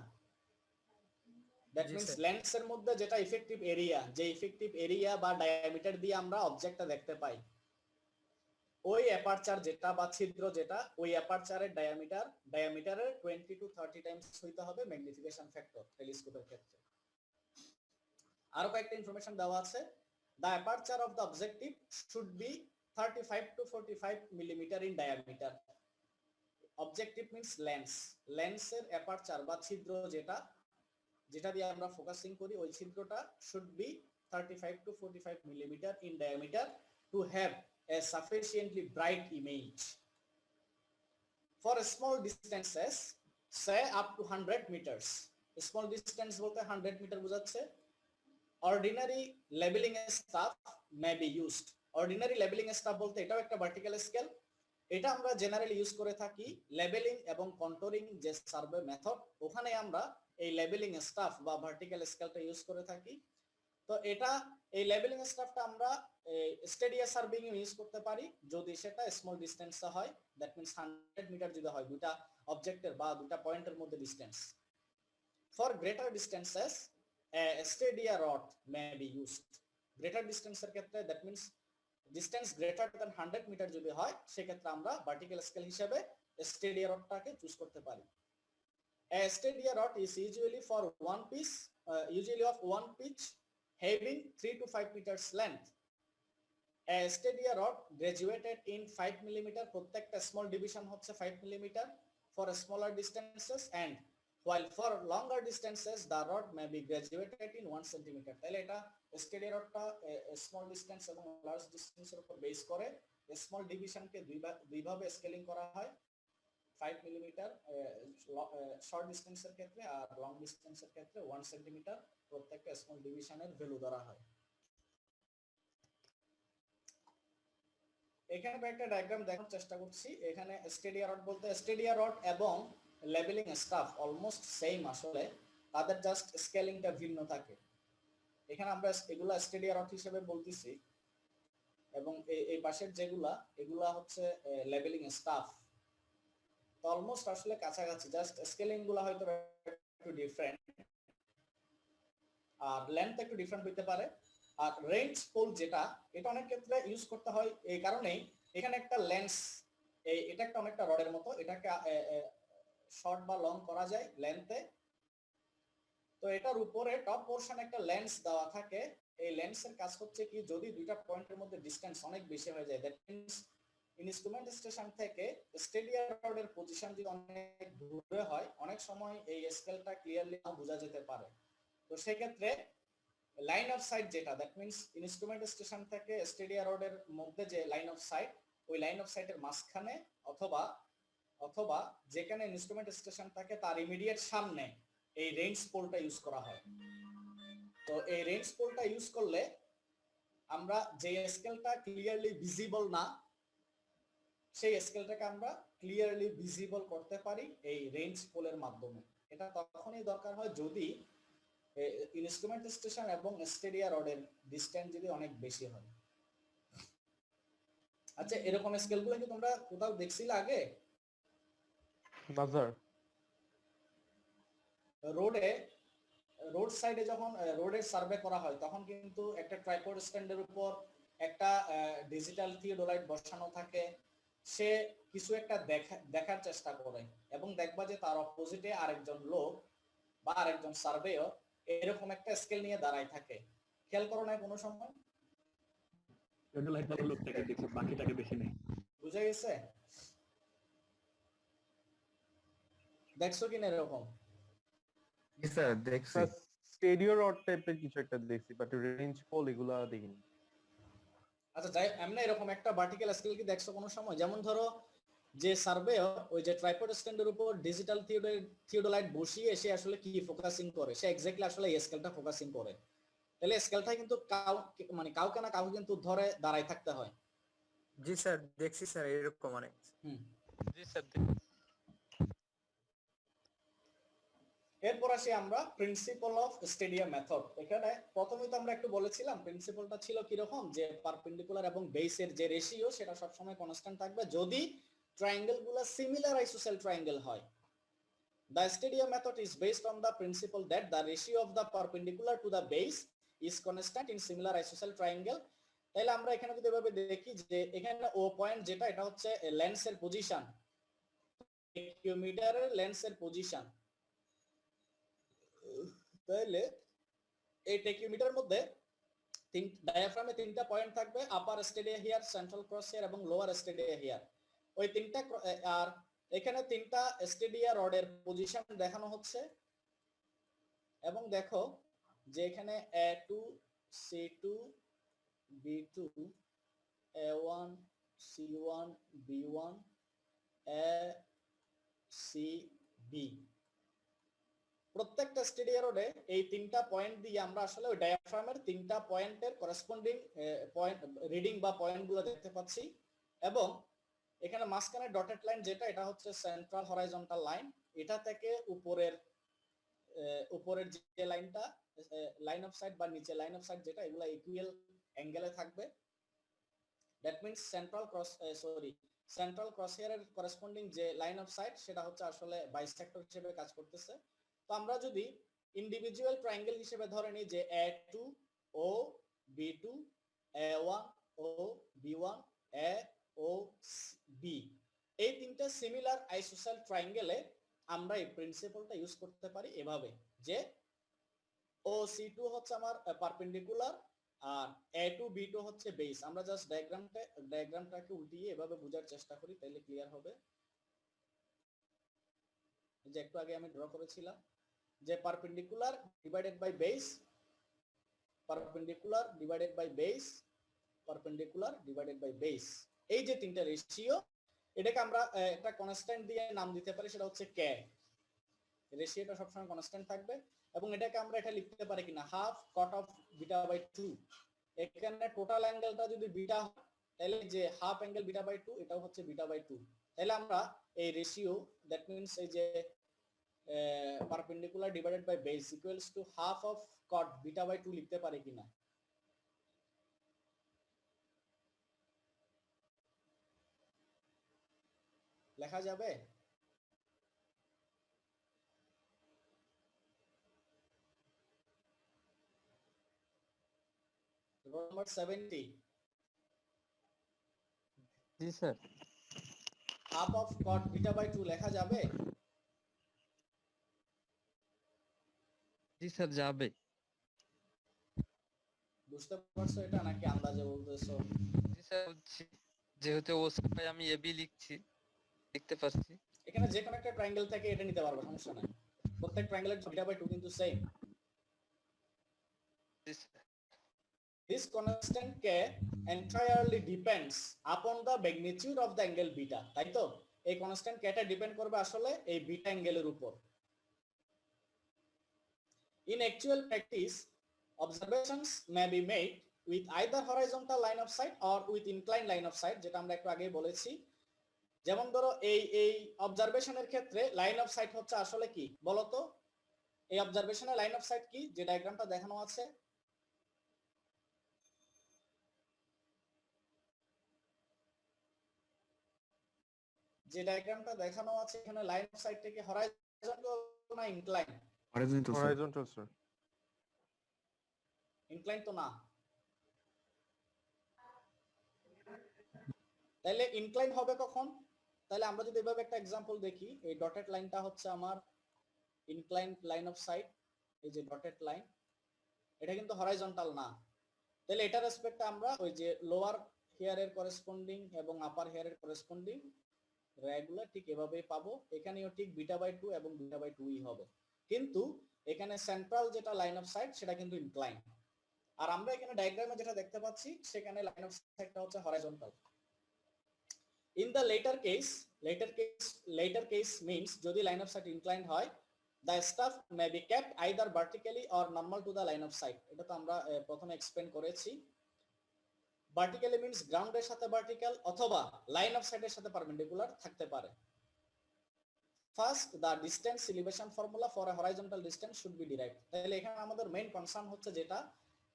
That G, means sir. লেন্সের মধ্যে যেটা ইফেক্টিভ এরিয়া, যে ইফেক্টিভ এরিয়া বা ডায়ামিটার দিয়ে আমরা অবজেক্টটা দেখতে পাই, ওই অ্যাপারচার যেটা বা ছিদ্র যেটা, ওই অ্যাপারচারের ডায়ামিটারের 20 to 30 টাইমস হইতে হবে ম্যাগনিফিকেশন ফ্যাক্টর টেলিস্কোপের ক্ষেত্রে। আরো কয়েকটা ইনফরমেশন দেওয়া আছে। The aperture of the objective should be 35 to 45 millimetre in diameter. Objective means lens. লেন্সের অ্যাপারচার বা ছিদ্র যেটা দিয়ে আমরা ফোকাসিং করি, ওই ছিদ্রটা should be 35 to 45 millimeter in diameter to have a sufficiently bright image. For small distances, say up to 100 meters. Small distance বলতে 100 metre বোঝাচ্ছে। Ordinary leveling staff may be used. Ordinary leveling staff বলতে এটাও একটা vertical scale. এটা আমরা generally use করে থাকি leveling এবং কন্টুরিং যে সার্ভে মেথড, ওখানে আমরা এই লেভেলিং স্টাফ বা ভার্টিক্যাল স্কেলটা ইউজ করে থাকি। তো এটা এই লেভেলিং স্টাফটা আমরা স্টেডিয়া সার্ভিং ইউজ করতে পারি যদি সেটা স্মল ডিসটেন্সে হয়। দ্যাট মিন্স 100 মিটার যদি হয়, দুটা অবজেক্টের বা দুটা পয়েন্টের মধ্যে distance. For greater distances stadia rod may be used. Greater ডিসটেন্সের ক্ষেত্রে that means distance greater than 100 metre যদি হয় সেক্ষেত্রে আমরা ভার্টিক্যাল স্কেল হিসেবে স্টেডিয়া রডটাকে চুজ করতে পারি। A stadia rod is usually for one piece, usually of one pitch, having 3 to 5 meters length. A stadia rod graduated in 5 millimeter, প্রত্যেকটা small division হচ্ছে 5 millimeter for smaller distances, and while for longer distances the rod may be graduated in 1 centimeter. তাহলে এটা stadia rodটা small distance এবং large distance এর উপর base করে small ডিভিশনকে দুই ভাবে স্কেলিং করা হয়, 5 মিলিমিটার শর্ট ডিস্টেন্সের ক্ষেত্রে আর লং ডিস্টেন্সের ক্ষেত্রে 1 সেন্টিমিটার প্রত্যেকটা স্মল ডিভিশনের ভ্যালু ধরা হয়। এখানে একটা ডায়াগ্রাম দেখার চেষ্টা করছি। এখানে স্টেডিয়া রড বলতে স্টেডিয়া রড এবং লেবেলিং স্টাফ অলমোস্ট সেম, আসলে তাদের জাস্ট স্কেলিংটা ভিন্ন থাকে। এখানে আমরা এগুলা স্টেডিয়া রড হিসেবে বলতেছি এবং এই পাশের এগুলা হচ্ছে লেবেলিং স্টাফ। তো অলমোস্ট আসলে কাছাকাছি, জাস্ট স্কেলিং গুলা হয়তো একটু ডিফারেন্ট আর লেন্থ একটু ডিফারেন্ট হইতে পারে। আর রেঞ্জ পোল যেটা, এটা অনেক ক্ষেত্রে ইউজ করতে হয় এই কারণেই, এখানে একটা লেন্স, এটা একটা অনেকটা রডের মতো, এটাকে শর্ট বা লং করা যায় লেন্থে। তো এটার উপরে টপ পোরশন একটা লেন্স দেওয়া থাকে। এই লেন্সের কাজ হচ্ছে কি, যদি দুইটা পয়েন্টের মধ্যে ডিসটেন্স অনেক বেশি হয়ে যায়, দ্যাট মিন্স ইনস্ট্রুমেন্ট স্টেশন থেকে স্টেডিয়া রডের পজিশন যদি অনেক দূরে হয়, অনেক সময় এই স্কেলটা ক্লিয়ারলি বোঝা যেতে পারে। তো সেই ক্ষেত্রে লাইন অফ সাইট যেটা, দ্যাট মিন্স ইনস্ট্রুমেন্ট স্টেশন থেকে স্টেডিয়া রডের মধ্যে যে লাইন অফ সাইট, ওই লাইন অফ সাইটের মাঝখানে অথবা যেখানে ইনস্ট্রুমেন্ট স্টেশন থাকে তার ইমিডিয়েট সামনে এই রেঞ্জ পোলটা ইউজ করা হয়। তো এই রেঞ্জ পোলটা ইউজ করলে আমরা যে স্কেলটা ক্লিয়ারলি ভিজিবল না, সেই স্কেলটাকে আমরা ক্লিয়ারলি ভিজিবল করতে পারি এই রেঞ্জ পোলের মাধ্যমে। এটা তখনই দরকার হয় যদি ইনস্ট্রুমেন্ট স্টেশন এবং স্টেডিয়া রডের ডিসটেন্স যদি অনেক বেশি হয়। আচ্ছা, এরকম স্কেলগুলো কি তোমরা কোথাও দেখছিলে আগে? না স্যার। রোড সাইডে যখন রোডের সার্ভে করা হয়, তখন কিন্তু একটা ট্রাইপড স্ট্যান্ডের উপর একটা ডিজিটাল থিওডোলাইট বসানো থাকে। সে কিছু একটা দেখার চেষ্টা করে এবং দেখবা যে তার অপোজিটে আরেকজন লোক বা আরেকজন সার্ভেয়র এরকম একটা স্কেল নিয়ে দাঁড়ায় থাকে। খেয়াল করো না কোনো সময়? লোকটাকে দেখছি, বাকিটাকে দেখি নাই। বুঝা গেছে? দেখছো কিনা এরকম? স্যার দেখছি। স্টেডিও রড টাইপের কিছু একটা দেখছি, বাট রেঞ্জ পোল এগুলা দেখিনি। আচ্ছা, যাই এমনি এরকম একটা ভার্টিক্যাল স্কেল কি দেখছো কোনো সময়? যেমন ধরো যে সার্ভেয়র ওই যে ট্রাইপড স্ট্যান্ডের উপর ডিজিটাল থিওডোলাইট বসিয়ে সে আসলে কি ফোকাসিং করে, সে এক্স্যাক্টলি আসলে এই স্কেলটা ফোকাসিং করে। তাহলে স্কেলটা কিন্তু কাউকে না কাউকে কিন্তু ধরে দাঁড়ায় থাকতে হয়। জি স্যার, দেখছি স্যার এরকম অনেক। জি স্যার। এরপর আসি আমরা প্রিন্সিপল অফ স্টেডিয়া মেথড। এখানে প্রথমেই তো আমরা একটু বলেছিলাম প্রিন্সিপলটা ছিল কিরকম, যে পারপেন্ডিকুলার এবং বেসের যে রেশিও সেটা সবসময় কনস্ট্যান্ট থাকবে যদি ট্রায়াঙ্গেল গুলো সিমিলার আইসোসেল ট্রায়াঙ্গেল হয়। The Stadia method is based on the principle that the ratio of the perpendicular to the base is constant in similar isosceles triangle. তাহলে আমরা এখানে যদি এভাবে দেখি যে এখানে ও পয়েন্ট যেটা, এটা হচ্ছে লেন্সের পজিশন, টেকিওমিটারের লেন্সের পজিশন। তাহলে এই টেকিওমিটার মধ্যে ডায়াফ্রামে তিনটা পয়েন্ট থাকবে, upper stadia hair, central cross hair এবং লোয়ার স্টেডিয়া হিয়ার। ওই তিনটা, আর এখানে তিনটা স্টেডিয়া রডের পজিশন দেখানো হচ্ছে এবং দেখো যে এখানে A2 C2 B2 A1 C1 B1 A C B, প্রত্যেকটা স্টেডিয়া রডে এই তিনটা পয়েন্ট দিয়ে আমরা আসলে ওই ডায়াফ্রামের তিনটা পয়েন্টের করেসপন্ডিং পয়েন্ট রিডিং বা পয়েন্টগুলো দেখতে পাচ্ছি। এবং এখানে মাঝখানে ডটেড লাইন যেটা, এটা হচ্ছে সেন্ট্রাল হরাইজন্টাল লাইন। এটা থেকে উপরের যে লাইনটা লাইন অফ সাইট বা নিচে লাইন অফ সাইট যেটা, এগুলা ইকুয়াল অ্যাঙ্গেলে থাকবে। দ্যাট মিন্স সেন্ট্রাল ক্রস হেয়ারের করেসপন্ডিং যে লাইন অফ সাইট সেটা হচ্ছে আসলে বাইসেক্টর হিসেবে কাজ করতেছে। তো আমরা যদি ইন্ডিভিজুয়াল ট্রায়াঙ্গেল হিসেবে ধরে নিই যে A2 O B2 A1 O B1 A O B, এই তিনটা সিমিলার আইসোসেল ট্রায়াঙ্গেলে আমরা এই প্রিন্সিপলটা ইউজ করতে পারি এভাবে যে OC2 হচ্ছে আমার পারপেন্ডিকুলার আর A2 B2 হচ্ছে বেস। আমরা জাস্ট ডায়াগ্রামটাকে উল্টিয়ে এভাবে বোঝার চেষ্টা করি, তাহলে ক্লিয়ার হবে। যে একটু আগে আমি ড্র করেছিলাম যে perpendicular divided by base, perpendicular divided by base, perpendicular divided by base. এই যে তিনটা রেশিও, এটাকে আমরা একটা কনস্ট্যান্ট দিয়ে নাম দিতে পারি, সেটা হচ্ছে কে। রেশিওটা সবসময় কনস্ট্যান্ট থাকবে এবং এটাকে আমরা এটা লিখতে পারি কিনা half cot of beta by 2। এখানে টোটাল অ্যাঙ্গেলটা যদি বিটা হয় তাহলে যে হাফ অ্যাঙ্গেল বিটা বাই 2 এটাও হচ্ছে বিটা বাই 2। তাহলে আমরা এই রেশিও দ্যাট মিন্স এই যে perpendicular divided by base equals to half of cot beta by 2 লিখতে পারি কিনা। লেখা যাবে? Number 70 ji sir. Half of cot beta by 2 লেখা যাবে? জি স্যার যাবে। বুঝতে পারছো এটা নাকি আন্দাজে বলতেছো? জি স্যার বুঝছি, যেহেতু ও স্যার আমি এবি লিখছি, লিখতে পারছি। এখানে যে কোনো একটা ট্রায়াঙ্গেল থেকে এটা নিতে পারবো, সমস্যা নাই। প্রত্যেক ট্রায়াঙ্গেলের বিটা বাই 2 কিন্তু same. G sir. This constant k entirely depends upon the magnitude of the angle beta, তাই তো? এই কনস্ট্যান্ট k টা ডিপেন্ড করবে আসলে এই বিটা অ্যাঙ্গেলের উপর। In actual practice, observations may be made with either horizontal line of sight or with inclined line of sight, যেটা আমরা একটু আগেই বলেছি। যেমন ধরো এই অবজারভেশনের ক্ষেত্রে লাইন অফ সাইট হচ্ছে আসলে কি বলো তো? এই অবজারভেশনের লাইন অফ সাইট কি, যে ডায়াগ্রামটা দেখানো আছে? যে ডায়াগ্রামটা দেখানো আছে এখানে লাইন অফ সাইট থেকে হরাইজন্টাল না ইনক্লাইন? Horizontal sir. ইনক্লাইন তো না, তাহলে ইনক্লাইন হবে কখন? তাহলে আমরা যদি এভাবে একটা एग्जांपल দেখি, এই ডটেড লাইনটা হচ্ছে আমার ইনক্লাইন লাইন অফ সাইট। এই যে ডটেড লাইন, এটা কিন্তু হরাইজন্টাল না। তাহলে এটার রেসপেক্টে আমরা ওই যে লোয়ার হেয়ারের করেসপন্ডিং এবং আপার হেয়ারের করেসপন্ডিং রেগুলার ঠিক এভাবেই পাবো। এখানেও ঠিক বিটা বাই 2 এবং বিটা বাই 2ই হবে, কিন্তু এখানে সেন্ট্রাল যেটা লাইন অফ সাইট সেটা কিন্তু ইনক্লাইন। আর আমরা এখানে ডায়াগ্রামে যেটা দেখতে পাচ্ছি সেখানে লাইন অফ সাইটটা হচ্ছে horizontal. In the later case means যদি লাইন অফ সাইট ইনক্লাইন্ড হয়, the stuff may be kept either vertically or normal to the line of sight। এটা তো আমরা প্রথমে এক্সপ্লেইন করেছি। ভার্টিক্যালি মিন্স গ্রাউন্ডের সাথে ভার্টিক্যাল অথবা লাইন অফ সাইটের সাথে পারপেন্ডিকুলার থাকতে পারে। First, the distance elevation formula for a horizontal distance should be derived। তাহলে এখানে আমাদের মেইন কনসার্ন হচ্ছে যেটা,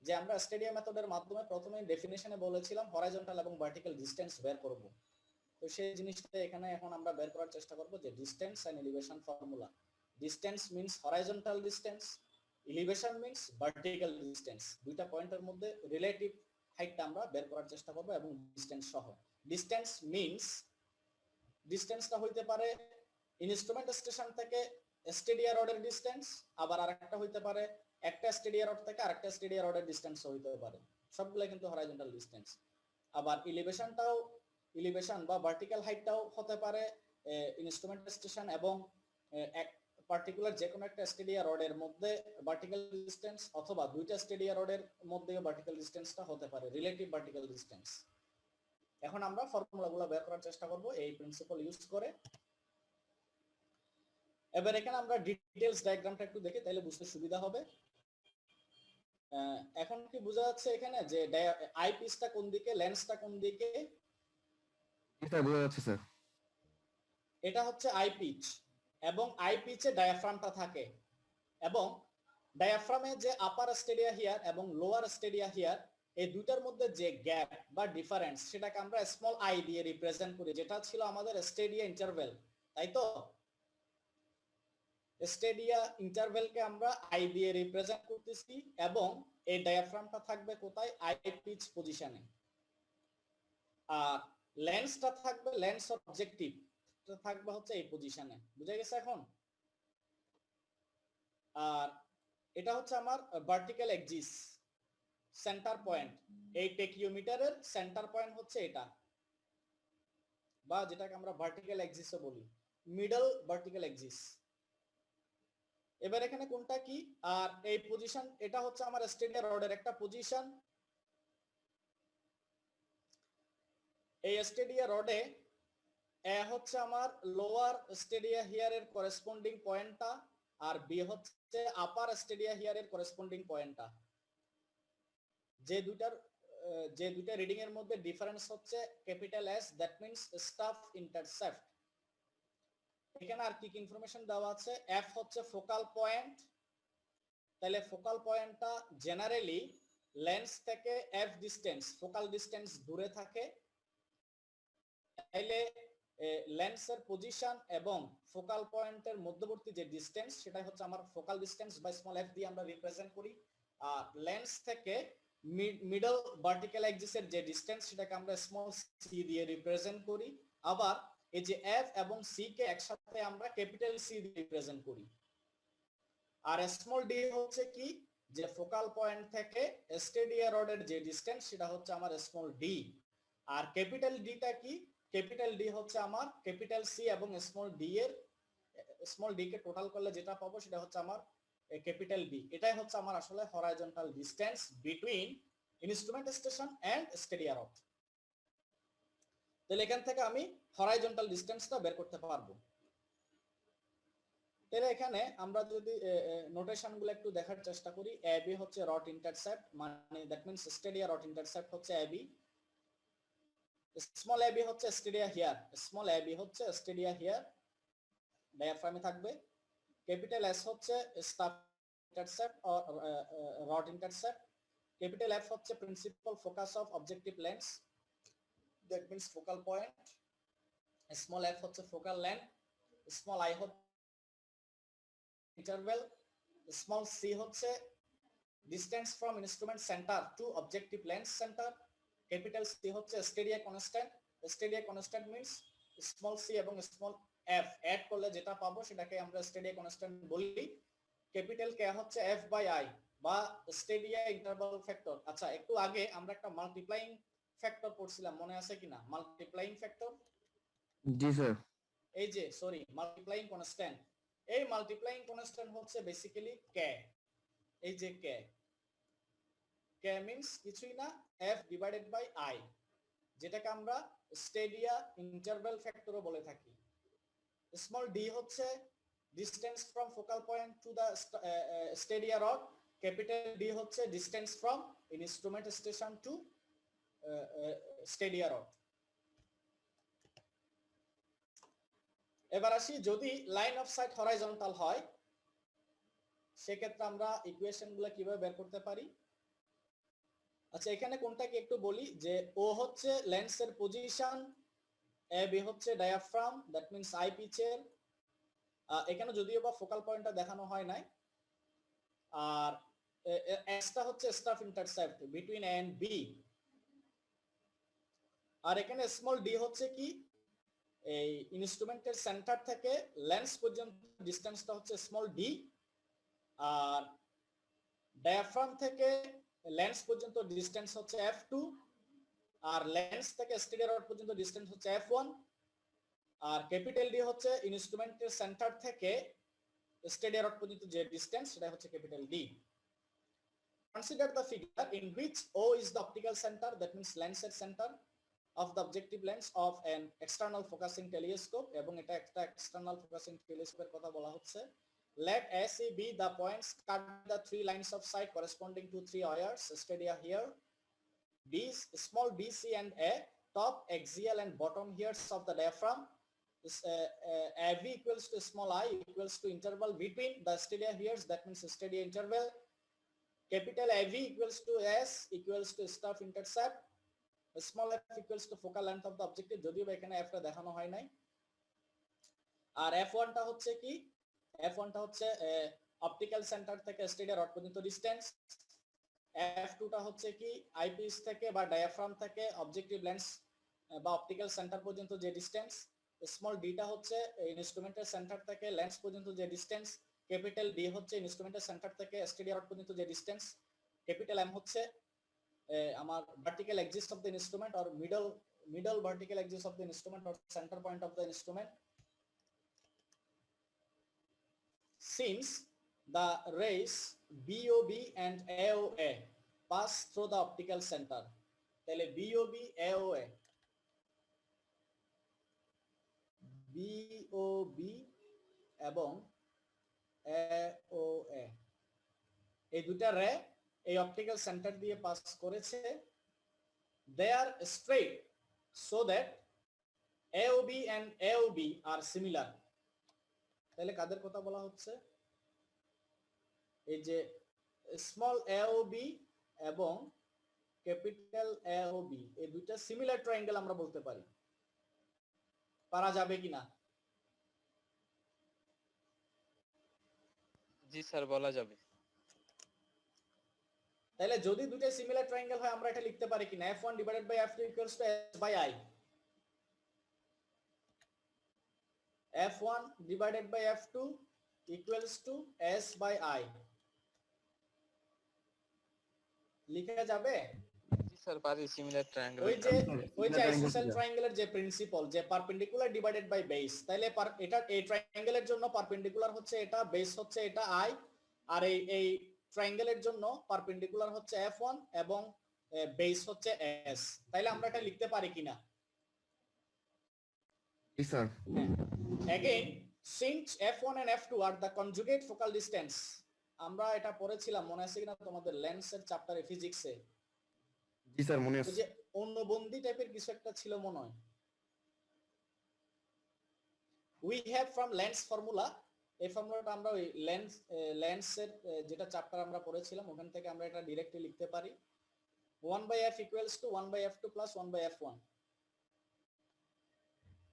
যে আমরা স্টেডিয়াম মেথডের মাধ্যমে প্রথমে ডেফিনিশনে বলেছিলাম হরাইজন্টাল এবং ভার্টিক্যাল ডিসটেন্স বের করব। তো সেই জিনিসটা এখানে এখন আমরা বের করার চেষ্টা করব যে distance and elevation formula. Distance means horizontal distance, elevation means vertical distance. দুইটা পয়েন্টের মধ্যে রিলেটিভ হাইটটা আমরা বের করার চেষ্টা করব এবং ডিসটেন্স সহ। ডিসটেন্স মিন্স ডিসটেন্সটা হইতে পারে ইনস্ট্রুমেন্ট স্টেশন থেকে স্টেডিয়া রডের ডিসটেন্স, আবার আরেকটা হইতে পারে একটা স্টেডিয়া রড থেকে আরেকটা স্টেডিয়া রডের ডিসটেন্স হইতে পারে। সবগুলো কিন্তু হরাইজন্টাল ডিসটেন্স। আবার এলিভেশনটাও, এলিভেশন বা ভার্টিক্যাল হাইটটাও হতে পারে ইনস্ট্রুমেন্ট স্টেশন এবং এক পার্টিকুলার যে কোনো একটা স্টেডিয়া রডের মধ্যে ভার্টিক্যাল ডিসটেন্স, অথবা দুইটা স্টেডিয়া রডের মধ্যে ভার্টিক্যাল ডিসটেন্সটা হতে পারে রিলেটিভ ভার্টিক্যাল ডিসটেন্স। এখন আমরা ফর্মুলাগুলো বের করার চেষ্টা করব এই প্রিন্সিপাল ইউজ করে। এবার এখানে আমরা ডিটেইলস ডায়াগ্রামটা একটু দেখি, তাহলে বুঝতে সুবিধা হবে। এখন কি বোঝা যাচ্ছে এখানে যে আই পিসটা কোন দিকে, লেন্সটা কোন দিকে? এটা বোঝা যাচ্ছে স্যার। এটা হচ্ছে আই পিচ এবং আই পিচে ডায়াফ্রামটা থাকে এবং ডায়াফ্রামে যে আপার স্টেডিয়া হিয়ার এবং লোয়ার স্টেডিয়া হিয়ার এই দুইটার মধ্যে যে গ্যাপ বা ডিফারেন্স সেটাকে আমরা স্মল আই দিয়ে রিপ্রেজেন্ট করি, যেটা ছিল আমাদের স্টেডিয়া ইন্টারভেল, তাই তো? স্টেডিয়া ইন্টারভেলকে আমরা আই দিয়ে রিপ্রেজেন্ট করতেছি এবং এই ডায়াফ্রামটা থাকবে কোথায়? আই পিচ পজিশনে। আর লেন্সটা থাকবে, লেন্স অবজেক্টিভ থাকবে হচ্ছে এই পজিশনে। বুঝা গেছে এখন? আর এটা হচ্ছে আমার ভার্টিক্যাল এক্সিস সেন্টার পয়েন্ট। এই টেকিওমিটারের সেন্টার পয়েন্ট হচ্ছে এটা, বা যেটাকে আমরা ভার্টিক্যাল এক্সিসও বলি, মিডল ভার্টিক্যাল এক্সিস। এবার এখানে কোনটা কি? আর এই পজিশন, এটা হচ্ছে আমার স্টেডিয়া রডের একটা পজিশন। এই স্টেডিয়া রডে এ হচ্ছে আমার লোয়ার স্টেডিয়া হিয়ারের করেসপন্ডিং পয়েন্টটা, আর বি হচ্ছে আপার স্টেডিয়া হিয়ারের করেসপন্ডিং পয়েন্টটা। যে দুইটা রিডিং এর মধ্যে ডিফারেন্স হচ্ছে capital S, that means staff intercept. এখানে আর কি ইনফরমেশন দেওয়া আছে, এফ হচ্ছে ফোকাল পয়েন্ট, তাহলে ফোকাল পয়েন্টটা জেনারেলি লেন্স থেকে এফ ডিস্টেন্স, ফোকাল ডিস্টেন্স দূরে থাকে, তাইলে লেন্সের পজিশন এবং ফোকাল পয়েন্টের মধ্যবর্তী যে ডিস্টেন্স সেটাই হচ্ছে আমার ফোকাল ডিস্টেন্স বা স্মল এফ দিয়ে আমরা রিপ্রেজেন্ট করি। আর লেন্স থেকে মিডল ভার্টিক্যাল অ্যাক্সিসের যে ডিস্টেন্স সেটাকে আমরা স্মল সি দিয়ে রিপ্রেজেন্ট করি। আবার এই যে এফ এবং সি কে একসাথে আমরা ক্যাপিটাল সি দিয়ে রিপ্রেজেন্ট করি। আর স্মল ডি হচ্ছে কি, যে ফোকাল পয়েন্ট থেকে স্টেডিয়া রডের যে ডিস্টেন্স সেটা হচ্ছে আমার স্মল ডি। আর ক্যাপিটাল ডিটা কি, ক্যাপিটাল ডি হচ্ছে আমার ক্যাপিটাল সি এবং স্মল ডি কে টোটাল করলে যেটা পাবো সেটা হচ্ছে আমার ক্যাপিটাল বি। এটাই হচ্ছে আমার আসলে horizontal distance between instrument station and stadia rod. তাহলে এখান থেকে আমি হরাইজন্টাল ডিসটেন্সটা বের করতে পারবো। তাহলে এখানে আমরা যদি নোটেশন গুলো একটু দেখার চেষ্টা করি, এবি হচ্ছে রড ইন্টারসেপ্ট, মানে that means stadia rod intercept হচ্ছে এবি। স্মল এবি হচ্ছে স্টেডিয়া হিয়ার, স্মল এবি হচ্ছে স্টেডিয়া হিয়ার ডায়াফ্রামে থাকবে। ক্যাপিটাল এস হচ্ছে staff intercept or rod intercept. Capital F হচ্ছে principal focus of objective lens, that means focal point. Small F হচ্ছে focal length. Small I হচ্ছে interval. Small C হচ্ছে distance from instrument centre to objective lens centre. Capital C হচ্ছে stadium constant. Stadia constant means small C এবং small F add করলে যেটা পাবো সেটাকে আমরা স্টেডিয়া কনস্ট্যান্ট বলি। ক্যাপিটাল কে হচ্ছে এফ বাই আই বা স্টেডিয়া ইন্টারভাল ফ্যাক্টর। আচ্ছা, একটু আগে আমরা একটা মাল্টিপ্লাইং ফ্যাক্টর পড়ছিলাম, মনে আছে কিনা? মাল্টিপ্লাইং ফ্যাক্টর, জি স্যার। এই যে সরি মাল্টিপ্লাইং কনস্ট্যান্ট, এই মাল্টিপ্লাইং কনস্ট্যান্ট হচ্ছে বেসিক্যালি কে। এই যে কে, কে মিন্স কিছুই না এফ ডিভাইডেড বাই আই, যেটাকে আমরা স্টেডিয়া ইন্টারভাল ফ্যাক্টরও বলে থাকি। স্মল ডি হচ্ছে distance from focal point to the stadia rod. Capital D হচ্ছে distance from instrument station to stadia rod. এবার আসি, যদি লাইন অফ সাইট হরাইজন্টাল হয় সেক্ষেত্রে আমরা ইকুয়েশন গুলো কিভাবে বের করতে পারি। আচ্ছা, এখানে কোনটাকে একটু বলি, যে ও হচ্ছে লেন্সের পজিশন, এ বি হচ্ছে ডায়াফ্রাম, দ্যাট মিন্স আই পিচের। এখানে যদিও বা ফোকাল পয়েন্টটা দেখানো হয় নাই। আর এসটা হচ্ছে staff intercept between A and B. আর এখানে স্মল ডি হচ্ছে কি, এই ইনস্ট্রুমেন্টের সেন্টার থেকে লেন্স পর্যন্ত ডিসটেন্সটা হচ্ছে স্মল ডি। আর ডায়াফ্রাম থেকে লেন্স পর্যন্ত ডিসটেন্স হচ্ছে F2, আর লেন্স থেকে স্টেডিয়া রড পর্যন্ত ডিসটেন্স হচ্ছে F1। আর ক্যাপিটাল ডি হচ্ছে ইনস্ট্রুমেন্টের সেন্টার থেকে স্টেডিয়া রড পর্যন্ত যে ডিসটেন্স সেটা হচ্ছে capital D. Consider the figure in which O is the optical center, that means lensের center of the objective lens of an external focusing telescope, এবং এটা একটা external focusing telescope এর কথা বলা হচ্ছে। Let AC be the points cut the three lines of sight corresponding to three wires, stadia here. B, small b, c and a, top, axial and bottom hairs of the diaphragm. AV equals to small I equals to interval between the stadia hairs, that means stadia interval. Capital AV equals to S equals to staff intercept. Small f equals to focal length of the objective, যদিও এখানে f টা দেখানো হয় নাই। আর f1 টা হচ্ছে কি, f1 টা হচ্ছে অপটিক্যাল সেন্টার থেকে স্টেডিয়া রড পর্যন্ত ডিসটেন্স। f2 টা হচ্ছে কি আইপিস থেকে বা ডায়াফ্রাম থেকে অবজেক্টিভ লেন্স বা অপটিক্যাল সেন্টার পর্যন্ত যে ডিসটেন্স। স্মল ডি টা হচ্ছে ইনস্ট্রুমেন্টের সেন্টার থেকে লেন্স পর্যন্ত যে ডিসটেন্স। ক্যাপিটাল ডি হচ্ছে ইনস্ট্রুমেন্টের সেন্টার থেকে স্টেডিয়া রড পর্যন্ত যে ডিসটেন্স। ক্যাপিটাল এম হচ্ছে আমার vertical axis of the instrument or middle vertical axis of the instrument or centre point of the instrument. Since the rays BOB and AOA pass through the optical center, তাহলে BOB AOA BOB এবং AOA এই দুটা রে এই optical centre দিয়ে pass করেছে, they are straight so that AOB and AOB are similar। তাহলে কাদের কথা বলা হচ্ছে? এই যে স্মল AOB এবং ক্যাপিটাল AOB এই দুইটা সিমিলার ট্রায়াঙ্গেল আমরা বলতে পারি। পারা যাবে কিনা? জি স্যার বলা যাবে। তাহলে যদি দুইটা সিমিলার ট্রায়াঙ্গেল হয় আমরা এটা লিখতে পারি কিনা f1 divided by f2 equals to s by I, f1 divided by f2 equals to s by I লিখা যাবে? জি স্যার পারি সিমিলার ট্রায়াঙ্গেল। ওই যে আইসোসেল ট্রায়াঙ্গেলের যে প্রিন্সিপল যে পারপেন্ডিকুলার ডিভাইডেড বাই বেস, তাহলে এটা এই ট্রায়াঙ্গেলের জন্য পারপেন্ডিকুলার হচ্ছে এটা, বেস হচ্ছে এটা I, আর এই ট্রায়াঙ্গেলের জন্য পারপেন্ডিকুলার হচ্ছে f1 এবং বেস হচ্ছে s। তাহলে আমরা এটা লিখতে পারি কিনা? জি sir. Again, since f1 and f2 are the conjugate focal distance, আমরা এটা পড়েছিলাম মনে আছে কিনা তোমাদের লেন্সের চ্যাপ্টারে ফিজিক্সে? জি স্যার মনে আছে। যে অন্যবন্ধী টাইপের কিছু একটা ছিল মনে হয়। We have from lens formula, এই ফর্মুলাটা আমরা ওই লেন্সের যেটা চ্যাপ্টার আমরা পড়েছিলাম ওখান থেকে আমরা এটা ডাইরেক্টলি লিখতে পারি 1/f equals to 1/f2 plus 1/f1।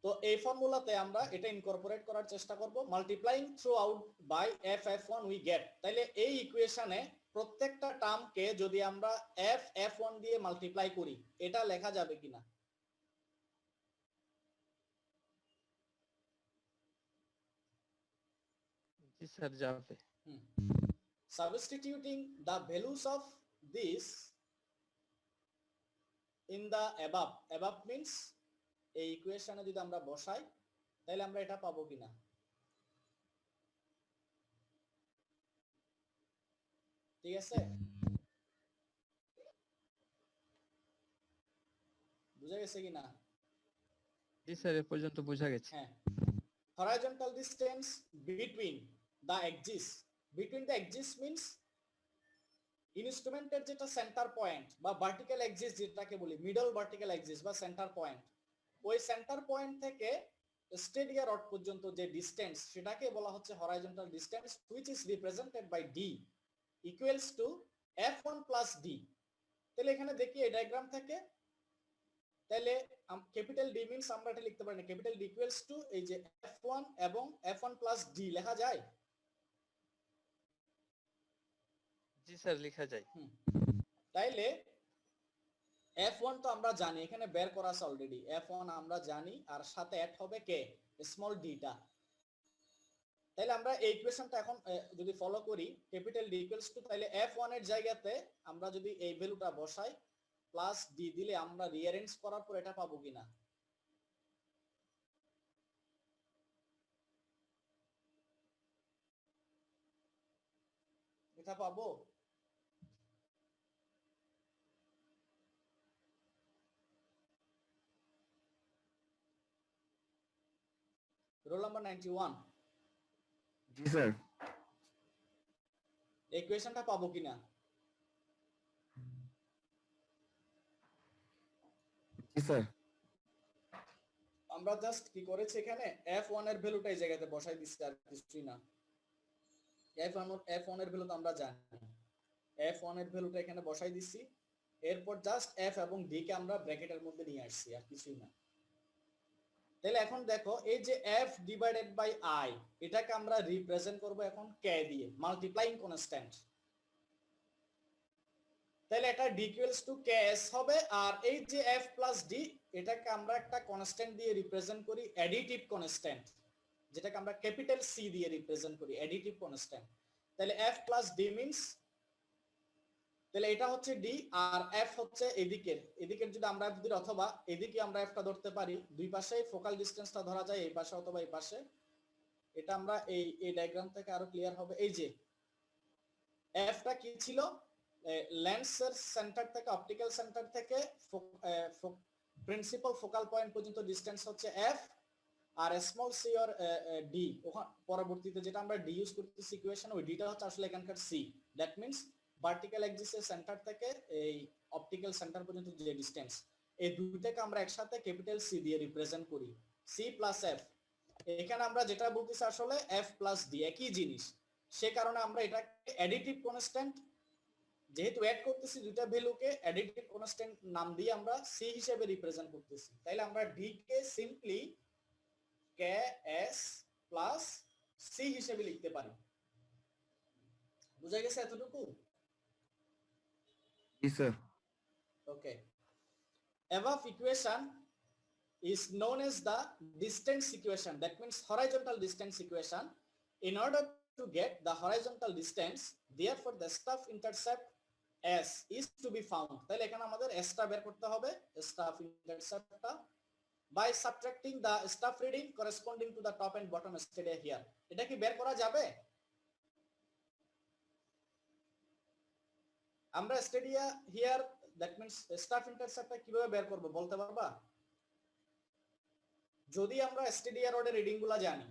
তো এই ফর্মুলাতে আমরা এটা ইনকর্পোরেট করার চেষ্টা করব, multiplying through out by f(f1) we get. তাহলে এই ইকুয়েশনে প্রত্যেকটা টার্মকে যদি আমরা f(f1) দিয়ে মাল্টিপ্লাই করি এটা লেখা যাবে কিনা? জি স্যার যাবে। Substituting the values of this in the above means এই ইকুয়েশনে যদি আমরা বসাই তাহলে আমরা এটা পাবো কিনা? ঠিক আছে, বুঝা গেছে কিনা? জি স্যার এ পর্যন্ত বোঝা গেছে। হ্যাঁ, horizontal distance between the axis means ইনস্ট্রুমেন্টের যেটা সেন্টার পয়েন্ট বা ভার্টিক্যাল অ্যাক্সিস যেটাকে বলি মিডল ভার্টিক্যাল অ্যাক্সিস বা সেন্টার পয়েন্ট, ওই সেন্টার পয়েন্ট থেকে স্টেডিয়া রড পর্যন্ত যে ডিসটেন্স সেটাকে বলা হচ্ছে horizontal distance, which is represented by d equals to f1 plus d। তাহলে এখানে দেখি এই ডায়াগ্রাম থেকে, তাহলে ক্যাপিটাল ডি মিন্স আমরা এটা লিখতে পারি না, ক্যাপিটাল ডি ইকুয়ালস টু এই যে f1 এবং f1 প্লাস d লেখা যায়? জি স্যার লেখা যায়। তাইলে f1 তো আমরা জানি, এখানে বের করা আছে অলরেডি, f1 আমরা জানি আর সাথে অ্যাড হবে কে স্মল d টা। তাহলে আমরা এই ইকুয়েশনটা এখন যদি ফলো করি ক্যাপিটাল ডি ইকুয়ালস টু, তাহলে f1 এর জায়গাতে আমরা যদি এই ভ্যালুটা বসাই প্লাস d দিলে আমরা রিঅ্যারেঞ্জ করার পর এটা পাবো কিনা? এটা পাবো? Roll number 91। জি স্যার। ইকুয়েশনটা পাবো কিনা? জি স্যার। আমরা জাস্ট কি করেছি এখানে f1 এর ভ্যালুটা এই জায়গাতে বসাই দিচ্ছি আর কিছুই না। f1 এর ভ্যালু তো আমরা জানি, f1 এর ভ্যালুটা এখানে বসাই দিচ্ছি, এরপর জাস্ট f এবং d কে আমরা ব্র্যাকেটের মধ্যে নিয়ে আসছি আর কিছুই না। তাহলে এখন দেখো এই যে f ডিভাইডেড বাই i এটাকে আমরা রিপ্রেজেন্ট করব এখন k দিয়ে, মাল্টিপ্লাইং কনস্ট্যান্ট। তাহলে এটা d ইকুয়ালস টু ks হবে, আর এই যে f প্লাস d এটাকে আমরা একটা কনস্ট্যান্ট দিয়ে রিপ্রেজেন্ট করি, অ্যাডিটিভ কনস্ট্যান্ট, যেটাকে আমরা ক্যাপিটাল c দিয়ে রিপ্রেজেন্ট করি, অ্যাডিটিভ কনস্ট্যান্ট। তাহলে f প্লাস d মিন্স, তাহলে এটা হচ্ছে d আর f হচ্ছে এদিকের যদি আমরা f ধরি অথবা এদিকে আমরা f টা ধরতে পারি, দুই পাশেই ফোকাল ডিসটেন্সটা ধরা যায়, এই পাশে অথবা এই পাশে। এটা আমরা এই ডায়াগ্রাম থেকে আরো ক্লিয়ার হবে। এই যে f টা কি ছিল, লেন্সের সেন্টার থেকে অপটিক্যাল সেন্টার থেকে প্রিন্সিপাল ফোকাল পয়েন্ট পর্যন্ত ডিসটেন্স হচ্ছে f, আর স্মল সি অর ডি, পরবর্তীতে যেটা আমরা ডি ইউজ করতেছি ইকুয়েশন, ওই ডিটা হচ্ছে আসলে এখানকার সি। দ্যাট মিন্স ভার্টিক্যাল অ্যাক্সিসের সেন্টার থেকে এই অপটিক্যাল সেন্টার পর্যন্ত যে ডিসটেন্স, এই দুইটাকে আমরা একসাথে ক্যাপিটাল সি দিয়ে রিপ্রেজেন্ট করি, সি প্লাস এফ। এখানে আমরা যেটা বলতেছি আসলে এফ প্লাস ডি একই জিনিস, সে কারণে আমরা এটাকে অ্যাডিটিভ কনস্ট্যান্ট, যেহেতু অ্যাড করতেছি দুইটা ভ্যালুকে, অ্যাডিটিভ কনস্ট্যান্ট নাম দিয়ে আমরা সি হিসেবে রিপ্রেজেন্ট করতেছি। তাইলে আমরা ডি কে simply K S plus C হিসেবে লিখতে পারি। বুঝা গেছে এতটুকু? জি sir. Okay. Above equation is known as the distance equation. That means horizontal distance equation. In order to get the horizontal distance, therefore the staff intercept S is to be found. তাহলে এখানে আমাদের S টা বের করতে হবে, staff intercept টা, by subtracting the staff reading corresponding to the top and bottom stadia here. এটা কি বের করা যাবে? আমরা stadia hair, that means staff ইন্টারসেপ্টটা কিভাবে বের করব বলতে পারবা? যদি আমরা স্টেডিয়া রোডের রিডিং গুলা জানি,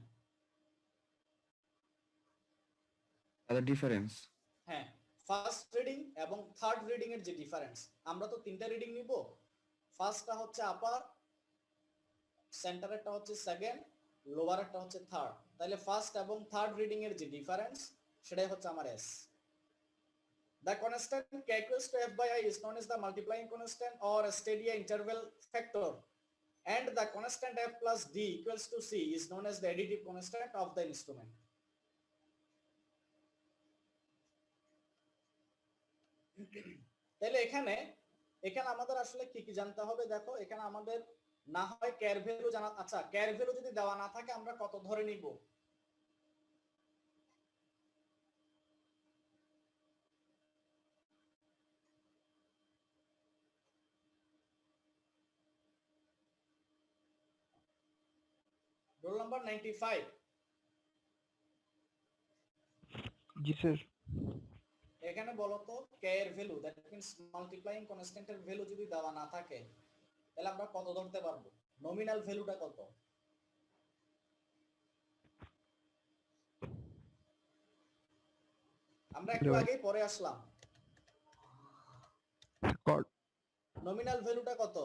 তাহলে ডিফারেন্স। হ্যাঁ, ফার্স্ট রিডিং এবং থার্ড রিডিং এর যে ডিফারেন্স, আমরা তো তিনটা রিডিং নিব। ফার্স্টটা হচ্ছে আপার, সেন্টারেরটা হচ্ছে সেকেন্ড, লোয়ারেরটা হচ্ছে থার্ড। তাহলে ফার্স্ট এবং থার্ড রিডিং এর যে ডিফারেন্স, সেটাই হচ্ছে আমার S. The constant k equals to f by I is known as the multiplying constant or stadia interval factor, and the constant f plus d equals to c is known as the additive constant of the instrument. তাহলে এখানে আমাদের আসলে কি কি জানতে হবে? দেখো এখানে আমাদের না হয় k এর ভ্যালু জানা, আচ্ছা k এর ভ্যালু যদি দেওয়া না থাকে আমরা কত ধরে নিব? Roll number 95। জি স্যার। এখানে বলো তো k এর ভ্যালু, দ্যাট মিন্স মাল্টিপ্লাইং কনস্ট্যান্টের ভ্যালু যদি দেওয়া না থাকে তাহলে আমরা কত ধরতে পারবো? নমিনাল ভ্যালুটা কত? আমরা একটু আগেই পরে আসলাম। নমিনাল ভ্যালুটা কত?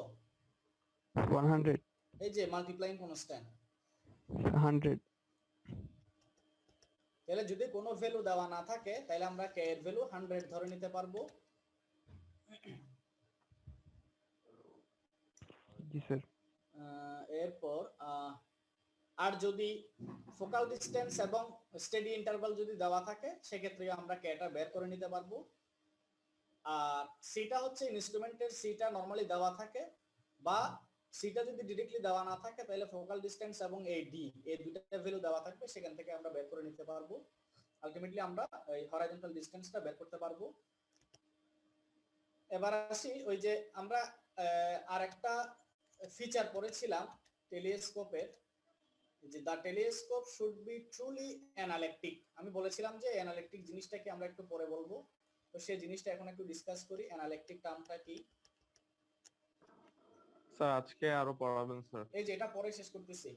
100। এই যে মাল্টিপ্লাইং কনস্ট্যান্ট 100। তাহলে যদি কোনো ভ্যালু দেওয়া না থাকে তাহলে আমরা k এর ভ্যালু 100 ধরে নিতে পারবো। জি স্যার। এরপর আর যদি ফোকাল ডিসটেন্স এবং স্টেডি ইন্টারভাল যদি দেওয়া থাকে সেক্ষেত্রে আমরা k টা বের করে নিতে পারবো। আর সিটা হচ্ছে ইনস্ট্রুমেন্টের সিটা নরমালি দেওয়া থাকে, বা সিটা যদি ডাইরেক্টলি দেওয়া না থাকে তাহলে ফোকাল ডিসটেন্স এবং এই ডি, এই দুইটা ভ্যালু দেওয়া থাকবে, সেখান থেকে আমরা বের করে নিতে পারবো। আলটিমেটলি আমরা এই হরাইজন্টাল ডিসটেন্সটা বের করতে পারবো। এবার আসি ওই যে আমরা আরেকটা ফিচার পড়েছিলাম টেলিস্কোপের, যে the telescope should be truly analytic. আমি বলেছিলাম যে অ্যানালিটিক জিনিসটাকে আমরা একটু পরে বলবো, তো সেই জিনিসটা এখন একটু ডিসকাস করি। অ্যানালিটিক টার্মটা কি? স্যার আজকে আরো পড়াবেন স্যার। এই যে এটা পরে শেষ করতেছি।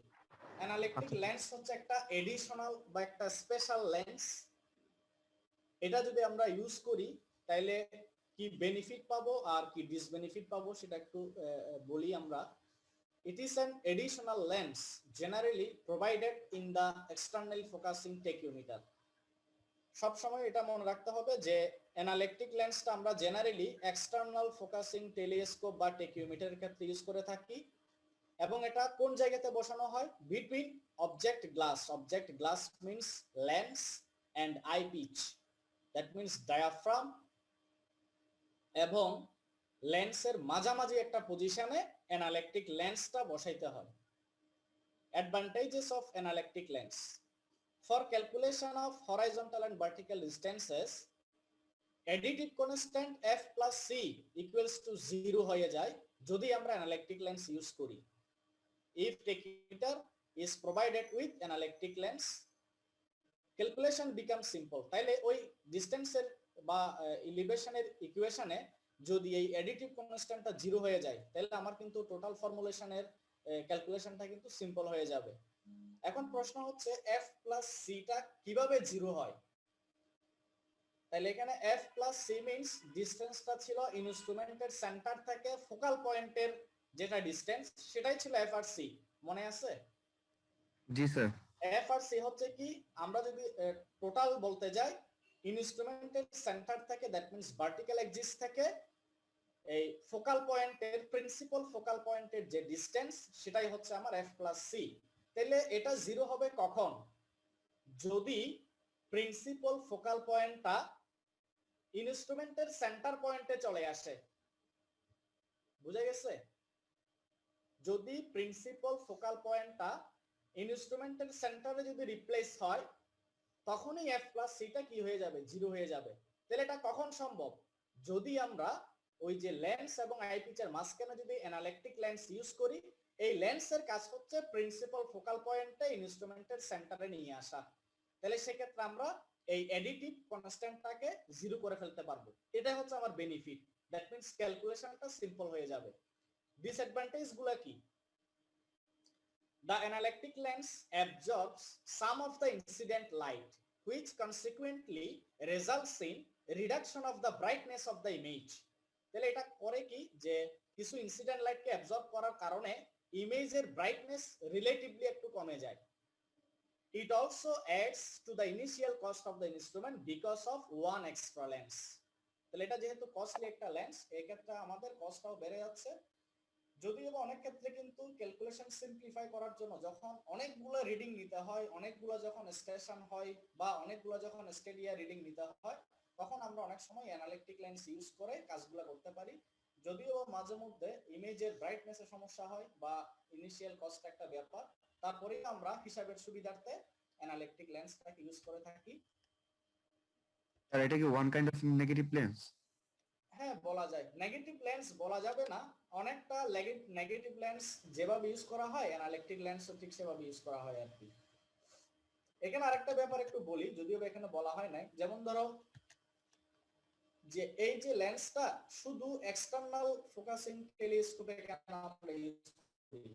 অ্যানালিটিক লেন্স হচ্ছে একটা এডিশনাল বা একটা স্পেশাল লেন্স। এটা যদি আমরা ইউজ করি তাহলে কি বেনিফিট পাবো আর কি ডিসবেনিফিট পাবো সেটা একটু বলি আমরা। It is an additional lens generally provided in the external focusing tachymeter. সব সময় এটা মনে রাখতে হবে যে অ্যানালিটিক লেন্সটা আমরা জেনারেলি এক্সটার্নাল ফোকাসিং টেলিস্কোপ বা ট্যাকিওমিটারের ক্ষেত্রে ইউজ করে থাকি, এবং এটা কোন জায়গাতে বসানো হয়? Between object glass. Object glass means lens and eyepiece, that means diaphragm এবং লেন্সের মাঝামাঝি একটা পজিশনে অ্যানালিটিক লেন্সটা বসাইতে হয়। Advantages of anallatic lens: for calculation of horizontal and vertical distances, additive constant f plus c equals to 0 হয়ে যায় যদি আমরা অ্যানালিটিক লেন্স ইউজ করি। if tachymeter is provided with analytic lens, calculation becomes simple. তাইলে ওই ডিসটেন্সের বা এলিভেশনের ইকুয়েশনে যদি এই অ্যাডিটিভ কনস্ট্যান্টটা 0 হয়ে যায় তাহলে আমার কিন্তু টোটাল ফর্মুলেশনের ক্যালকুলেশনটা কিন্তু সিম্পল হয়ে যাবে। এখন প্রশ্ন হচ্ছে f প্লাস সিটা কিভাবে জিরো হয়? তাহলে এখানে f প্লাস সি মিন্স ডিসটেন্সটা ছিল ইনস্ট্রুমেন্টের সেন্টার থেকে ফোকাল পয়েন্টের যেটা ডিসটেন্স সেটাই ছিল f আর সি, মনে আছে? জি স্যার। f আর সি হচ্ছে কি, আমরা যদি টোটাল বলতে যাই ইনস্ট্রুমেন্টের সেন্টার থেকে, দ্যাট মিন্স ভার্টিক্যাল এক্সিস থেকে এই ফোকাল পয়েন্টের প্রিন্সিপাল ফোকাল পয়েন্টের যে ডিসটেন্স সেটাই হচ্ছে আমার f প্লাস সি। তাহলে এটা জিরো হবে কখন? যদি প্রিন্সিপাল ফোকাল পয়েন্টটা ইনস্ট্রুমেন্টের সেন্টার পয়েন্টে চলে আসে। বুঝা গেছে? যদি প্রিন্সিপাল ফোকাল পয়েন্টটা ইনস্ট্রুমেন্টের সেন্টারে যদি রিপ্লেস হয় তখনই f প্লাস সিটা কি হয়ে যাবে? জিরো হয়ে যাবে। তাহলে এটা কখন সম্ভব? যদি আমরা ওই যে লেন্স এবং আইপিসের মাঝখানে যদি অ্যানালিটিক লেন্স ইউজ করি, এই লেন্সের কাজ হচ্ছে প্রিন্সিপাল ফোকাল পয়েন্টটা ইনস্ট্রুমেন্টের সেন্টারে নিয়ে আসা। তাহলে সেক্ষেত্রে আমরা এই অ্যাডিটিভ কনস্ট্যান্টটাকে জিরো করে ফেলতে পারবো। এটা হচ্ছে আমার বেনিফিট, দ্যাট মিন্স ক্যালকুলেশনটা সিম্পল হয়ে যাবে। ডিসঅ্যাডভান্টেজ গুলো কি? The analytic lens absorbs some of the incident light, which consequently results in reduction of the brightness of the image. তাহলে এটা করে কি, যে কিছু ইনসিডেন্ট লাইটকে অ্যাবজর্ব করার কারণে ইমেজের ব্রাইটনেস রিলেটিভলি একটু কমে যায়। It also adds to the initial cost of the instrument because of one extra lens. তাহলে এটা যেহেতু কস্টলি একটা লেন্স, এই ক্ষেত্রে আমাদের কস্টটাও বেড়ে যাচ্ছে। যদিও অনেক ক্ষেত্রে কিন্তু ক্যালকুলেশন সিম্পলিফাই করার জন্য যখন অনেকগুলো রিডিং নিতে হয়, অনেকগুলো যখন স্টেশন হয় বা অনেকগুলো যখন স্টেডিয়া রিডিং নিতে হয়, তখন আমরা অনেক সময় অ্যানালিটিক লেন্স ইউজ করে কাজগুলো করতে পারি। যদিও মাঝে মধ্যে ইমেজের ব্রাইটনেসের সমস্যা হয় বা ইনিশিয়াল কস্ট একটা ব্যাপার, তারপরে আমরা হিসাবের সুবিধার্থে অ্যানালিটিক লেন্সটাকে ইউজ করে থাকি। আর এটা কি one kind of negative lens? হ্যাঁ, বলা যায়। নেগেটিভ লেন্স বলা যাবে না, অনেকটা নেগেটিভ লেন্স যেভাবে ইউজ করা হয় অ্যানালিটিক লেন্সও ঠিক সেভাবে ইউজ করা হয় আর কি। এখানে আরেকটা ব্যাপার একটু বলি, যদিও এখানে বলা হয় নাই। যেমন ধরো যে এই যে লেন্সটা শুধু এক্সটার্নাল ফোকাসিং টেলিস্কোপে কেন আমরা ইউজ করি,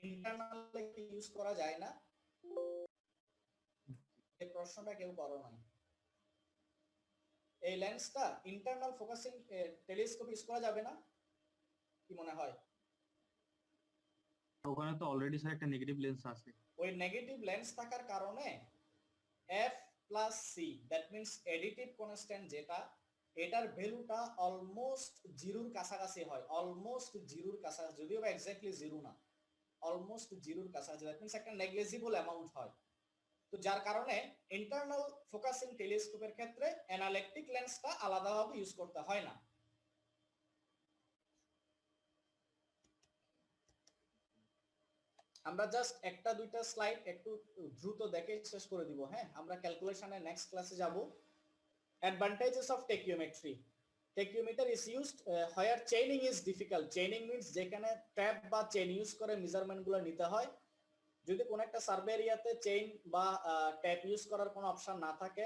ইন্টারনালে ইউজ করা যায় না? এই প্রশ্নটা কেউ করো নাই। এই লেন্সটা ইন্টারনাল ফোকাসিং টেলিস্কোপ ইউজ করা যাবে না? কি মনে হয়? ওখানে তো অলরেডি স্যার একটা নেগেটিভ লেন্স আছে। ওই নেগেটিভ লেন্স থাকার কারণে f plus C, that means additive constant যেটা, এটার ভ্যালুটা অলমোস্ট জিরোর কাছাকাছি হয়। অলমোস্ট জিরোর কাছাকাছি, যদিও বা এক্স্যাক্টলি জিরো না, অলমোস্ট জিরোর কাছাকাছি, দ্যাট মিন্স একটা নেগলিজিবল অ্যামাউন্ট হয়। তো যার কারণে ইন্টারনাল ফোকাসিং টেলিস্কোপের ক্ষেত্রে অ্যানালিটিক লেন্সটা আলাদাভাবে ইউজ করতে হয় না। আমরা জাস্ট একটা দুইটা স্লাইড একটু দ্রুত দেখে শেষ করে দিব। হ্যাঁ, আমরা ক্যালকুলেশনের নেক্সট ক্লাসে যাব। Advantages of tacheometry. Tacheometer is used where chaining is difficult. Chaining means যেখানে ট্যাপ বা চেইন ইউজ করে মেজারমেন্টগুলো নিতে হয়। যদি কোন একটা সার্ভে এরিয়াতে চেইন বা ট্যাপ ইউজ করার কোনো অপশন না থাকে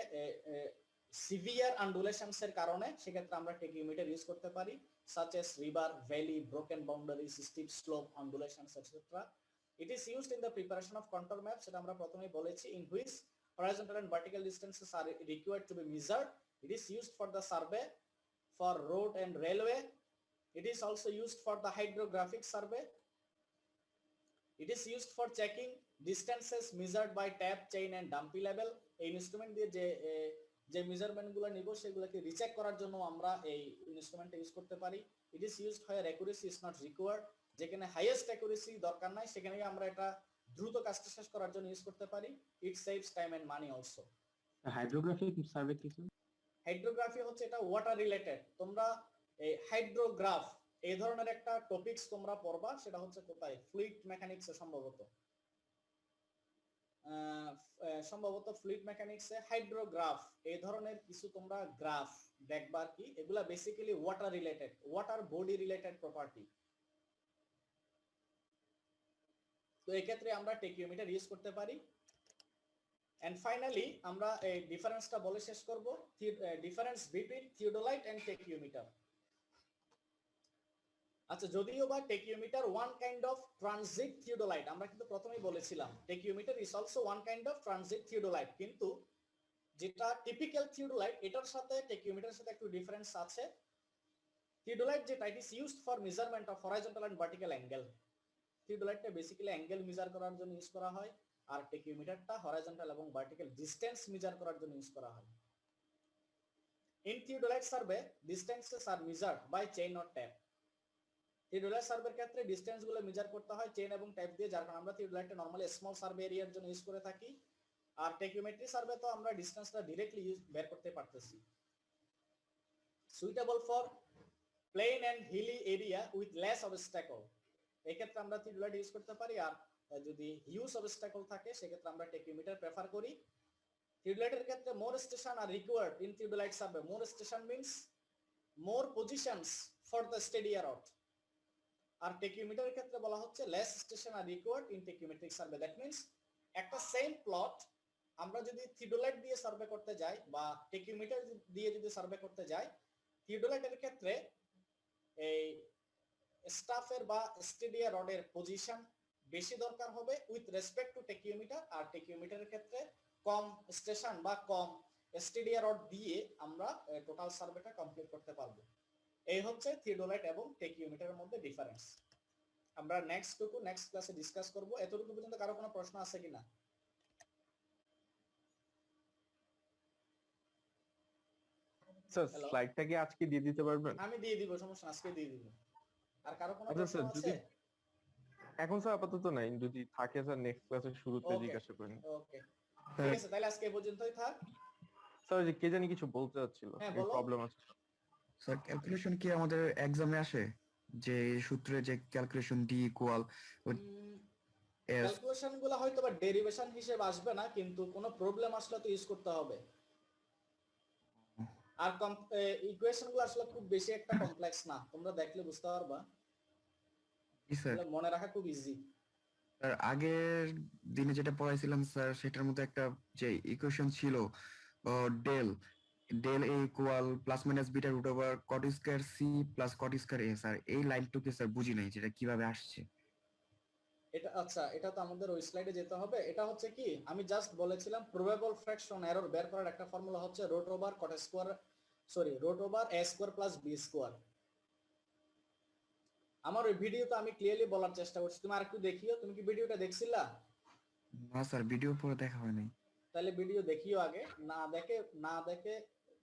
সিভিয়ার আন্ডুলেশনস এর কারণে, সেক্ষেত্রে আমরা টেকিওমিটার ইউজ করতে পারি, such as river, valley, broken boundaries, steep slope, undulations, etc. It is used in the preparation of contour maps, সেটা আমরা প্রথমেই বলেছি, in which horizontal and vertical distances are required to be measured. It is used for the survey, for road and railway. It is also used for the hydrographic survey. It is used for checking distances measured by tap, chain and dumpy level. এই instrument দিয়ে যে মেজারমেন্টগুলো নিব সেগুলোকে recheck করার জন্য আমরা এই ইনস্ট্রুমেন্টটা use করতে পারি। ইট is used where accuracy is not required. যেখানে হাইয়েস্ট অ্যাকুরেসি দরকার নাই সেখানে আমরা এটা দ্রুত কাজটা শেষ করার জন্য ইউজ করতে পারি। It saves time and money also. Hydrographic survey কি? হাইড্রোগ্রাফি হচ্ছে এটা ওয়াটার রিলেটেড। তোমরা এই হাইড্রোগ্রাফ এই ধরনের একটা টপিকস তোমরা পড়বা, সেটা হচ্ছে কোথায়, ফ্লুইড মেকানিক্সে সম্ভবত ফ্লুইড মেকানিক্সে হাইড্রোগ্রাফ এই ধরনের কিছু তোমরা গ্রাফ দেখবা আর কি। এগুলা basically water related, water body related property. তো এই ক্ষেত্রে আমরা টেকিওমিটার ইউজ করতে পারি। এন্ড ফাইনালি আমরা এই ডিফারেন্সটা বলে শেষ করব, difference between theodolite and tacheometer. আচ্ছা, যদিও বা tacheometer one kind of transit theodolite, আমরা কিন্তু প্রথমেই বলেছিলাম tacheometer is also one kind of transit theodolite, কিন্তু যেটা টিপিক্যাল থিওডোলাইট এটার সাথে টেকিওমিটারের সাথে একটু ডিফারেন্স আছে। থিওডোলাইট যেটা it is used for measurement of horizontal and vertical angle. থিওডোলাইটটা বেসিক্যালি অ্যাঙ্গেল মেজার করার জন্য ইউজ করা হয়, আর টেকিওমিটারটা হরাইজন্টাল এবং ভার্টিক্যাল ডিসটেন্স মেজার করার জন্য ইউজ করা হয়। In theodolite survey distances are measured by chain or tape. Theodolite সার্ভের ক্ষেত্রে ডিসটেন্স গুলো মেজার করতে হয় চেইন এবং ট্যাপ দিয়ে, যার কারণে আমরা থিওডোলাইটটা নরমালি স্মল সার্ভে এরিয়ার জন্য ইউজ করে থাকি। আর টেকিওমেট্রি সার্ভে তো আমরা ডিসটেন্সটা ডাইরেক্টলি বের করতে পারতেছি। Suitable for plain and hilly area with less obstacle, এই ক্ষেত্রে আমরা থিওডোলাইট ইউজ করতে পারি। আর যদি হিউজ অবস্ট্যাকল থাকে সেক্ষেত্রে আমরা টেকিওমিটার প্রেফার করি। থিওডোলাইটের ক্ষেত্রে more station are required in theodolite survey. More station means more positions for the স্টেডিয়ার রড, আর টেকিওমিটারের ক্ষেত্রে বলা হচ্ছে less station are required in tacheometric survey. That means একটা সেম প্লট আমরা যদি থিওডোলাইট দিয়ে সার্ভে করতে যাই বা টেকিওমিটার দিয়ে যদি সার্ভে করতে যাই, থিওডোলাইটের ক্ষেত্রে এই স্টাফের বা স্টেডিয়ার রডের পজিশন বেশি দরকার হবে উইথ রেসপেক্ট টু টেকিওমিটার, আর টেকিওমিটারের ক্ষেত্রে কম স্টেশন বা কম স্টেডিয়ার রড দিয়ে আমরা টোটাল সার্ভেটা কমপ্লিট করতে পারবো। এই হচ্ছে থিওডোলাইট এবং টেকিওমিটারের মধ্যে ডিফারেন্স। আমরা নেক্সট ক্লাসে ডিসকাস করব। এতটুকু পর্যন্ত কারো কোনো প্রশ্ন আছে কিনা? Sir Hello? স্লাইডটা কি আজকে দিয়ে দিতে পারবেন? আমি দিয়ে দিব, সমস্যা আজকে দিয়ে দিব। আর কারো কোনো আচ্ছা প্রশ্ন স্যার, আছে? যদি এখন স্যার আপাতত নাই, যদি থাকে স্যার নেক্সট ক্লাসের শুরুতে Okay. জিজ্ঞাসা করেন। ওকে, ঠিক আছে, তাহলে আজকে এই পর্যন্তই থাক। স্যার যে কে জানি কিছু বলতে চাচ্ছিল, হ্যাঁ, এই বলো। প্রবলেম আছে। স্যার ক্যালকুলেশন কি আমাদের এক্সামে আসে, যে সূত্রে যে calculation D equal S? Calculation গুলো হয়তো বা ডেরিভেশন হিসেবে আসবে না, কিন্তু কোনো প্রবলেম আসলে তো ইউজ করতে হবে। আর ইকুয়েশন গুলো আসলে খুব বেশি একটা কমপ্লেক্স না, তোমরা দেখলে বুঝতে পারবা, জি স্যার। এগুলো মনে রাখা খুব ইজি। স্যার আগের দিনে যেটা পড়াইছিলাম স্যার, সেটার মধ্যে একটা যে ইকুয়েশন ছিল del del A equal plus minus beta root over cot square C plus cot square A. Sir এই লাইনটুকু স্যার বুঝি নাই যেটা কিভাবে আসছে। এটা আচ্ছা, এটা তো আমাদের ওই স্লাইডে যেতে হবে। এটা হচ্ছে কি, আমি জাস্ট বলেছিলাম প্রবাবল ফ্র্যাকশন এরর বের করার একটা ফর্মুলা হচ্ছে root over cot square, root over A square plus B square. আমার ওই ভিডিওতে আমি ক্লিয়ারলি বলার চেষ্টা করছি, তুমি আরেকটু দেখিও। তুমি কি ভিডিওটা দেখছিলা? না স্যার, ভিডিও পরে দেখা হয় নাই। তাহলে ভিডিও দেখিও আগে, না দেখে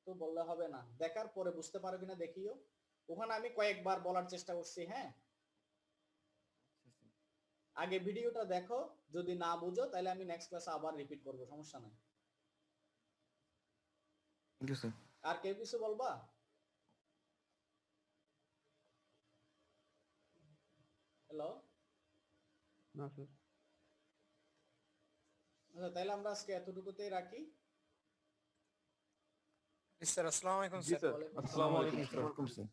তো বললে হবে না, দেখার পরে বুঝতে পারো কিনা দেখিও। ওখানে আমি কয়েকবার বলার চেষ্টা করছি। হ্যাঁ, আগে ভিডিওটা দেখো, যদি না বুঝো তাহলে আমি নেক্সট ক্লাসে আবার রিপিট করব, সমস্যা নাই। Thank you sir. আর কেউ কিছু বলবা? হ্যালো, না স্যার। আচ্ছা, তাহলে আমরা আজকে এতটুকুতেই রাখি। স্যার আসসালামু আলাইকুম জি স্যার। স্যার, আসসালামু আলাইকুম স্যার। Welcome sir.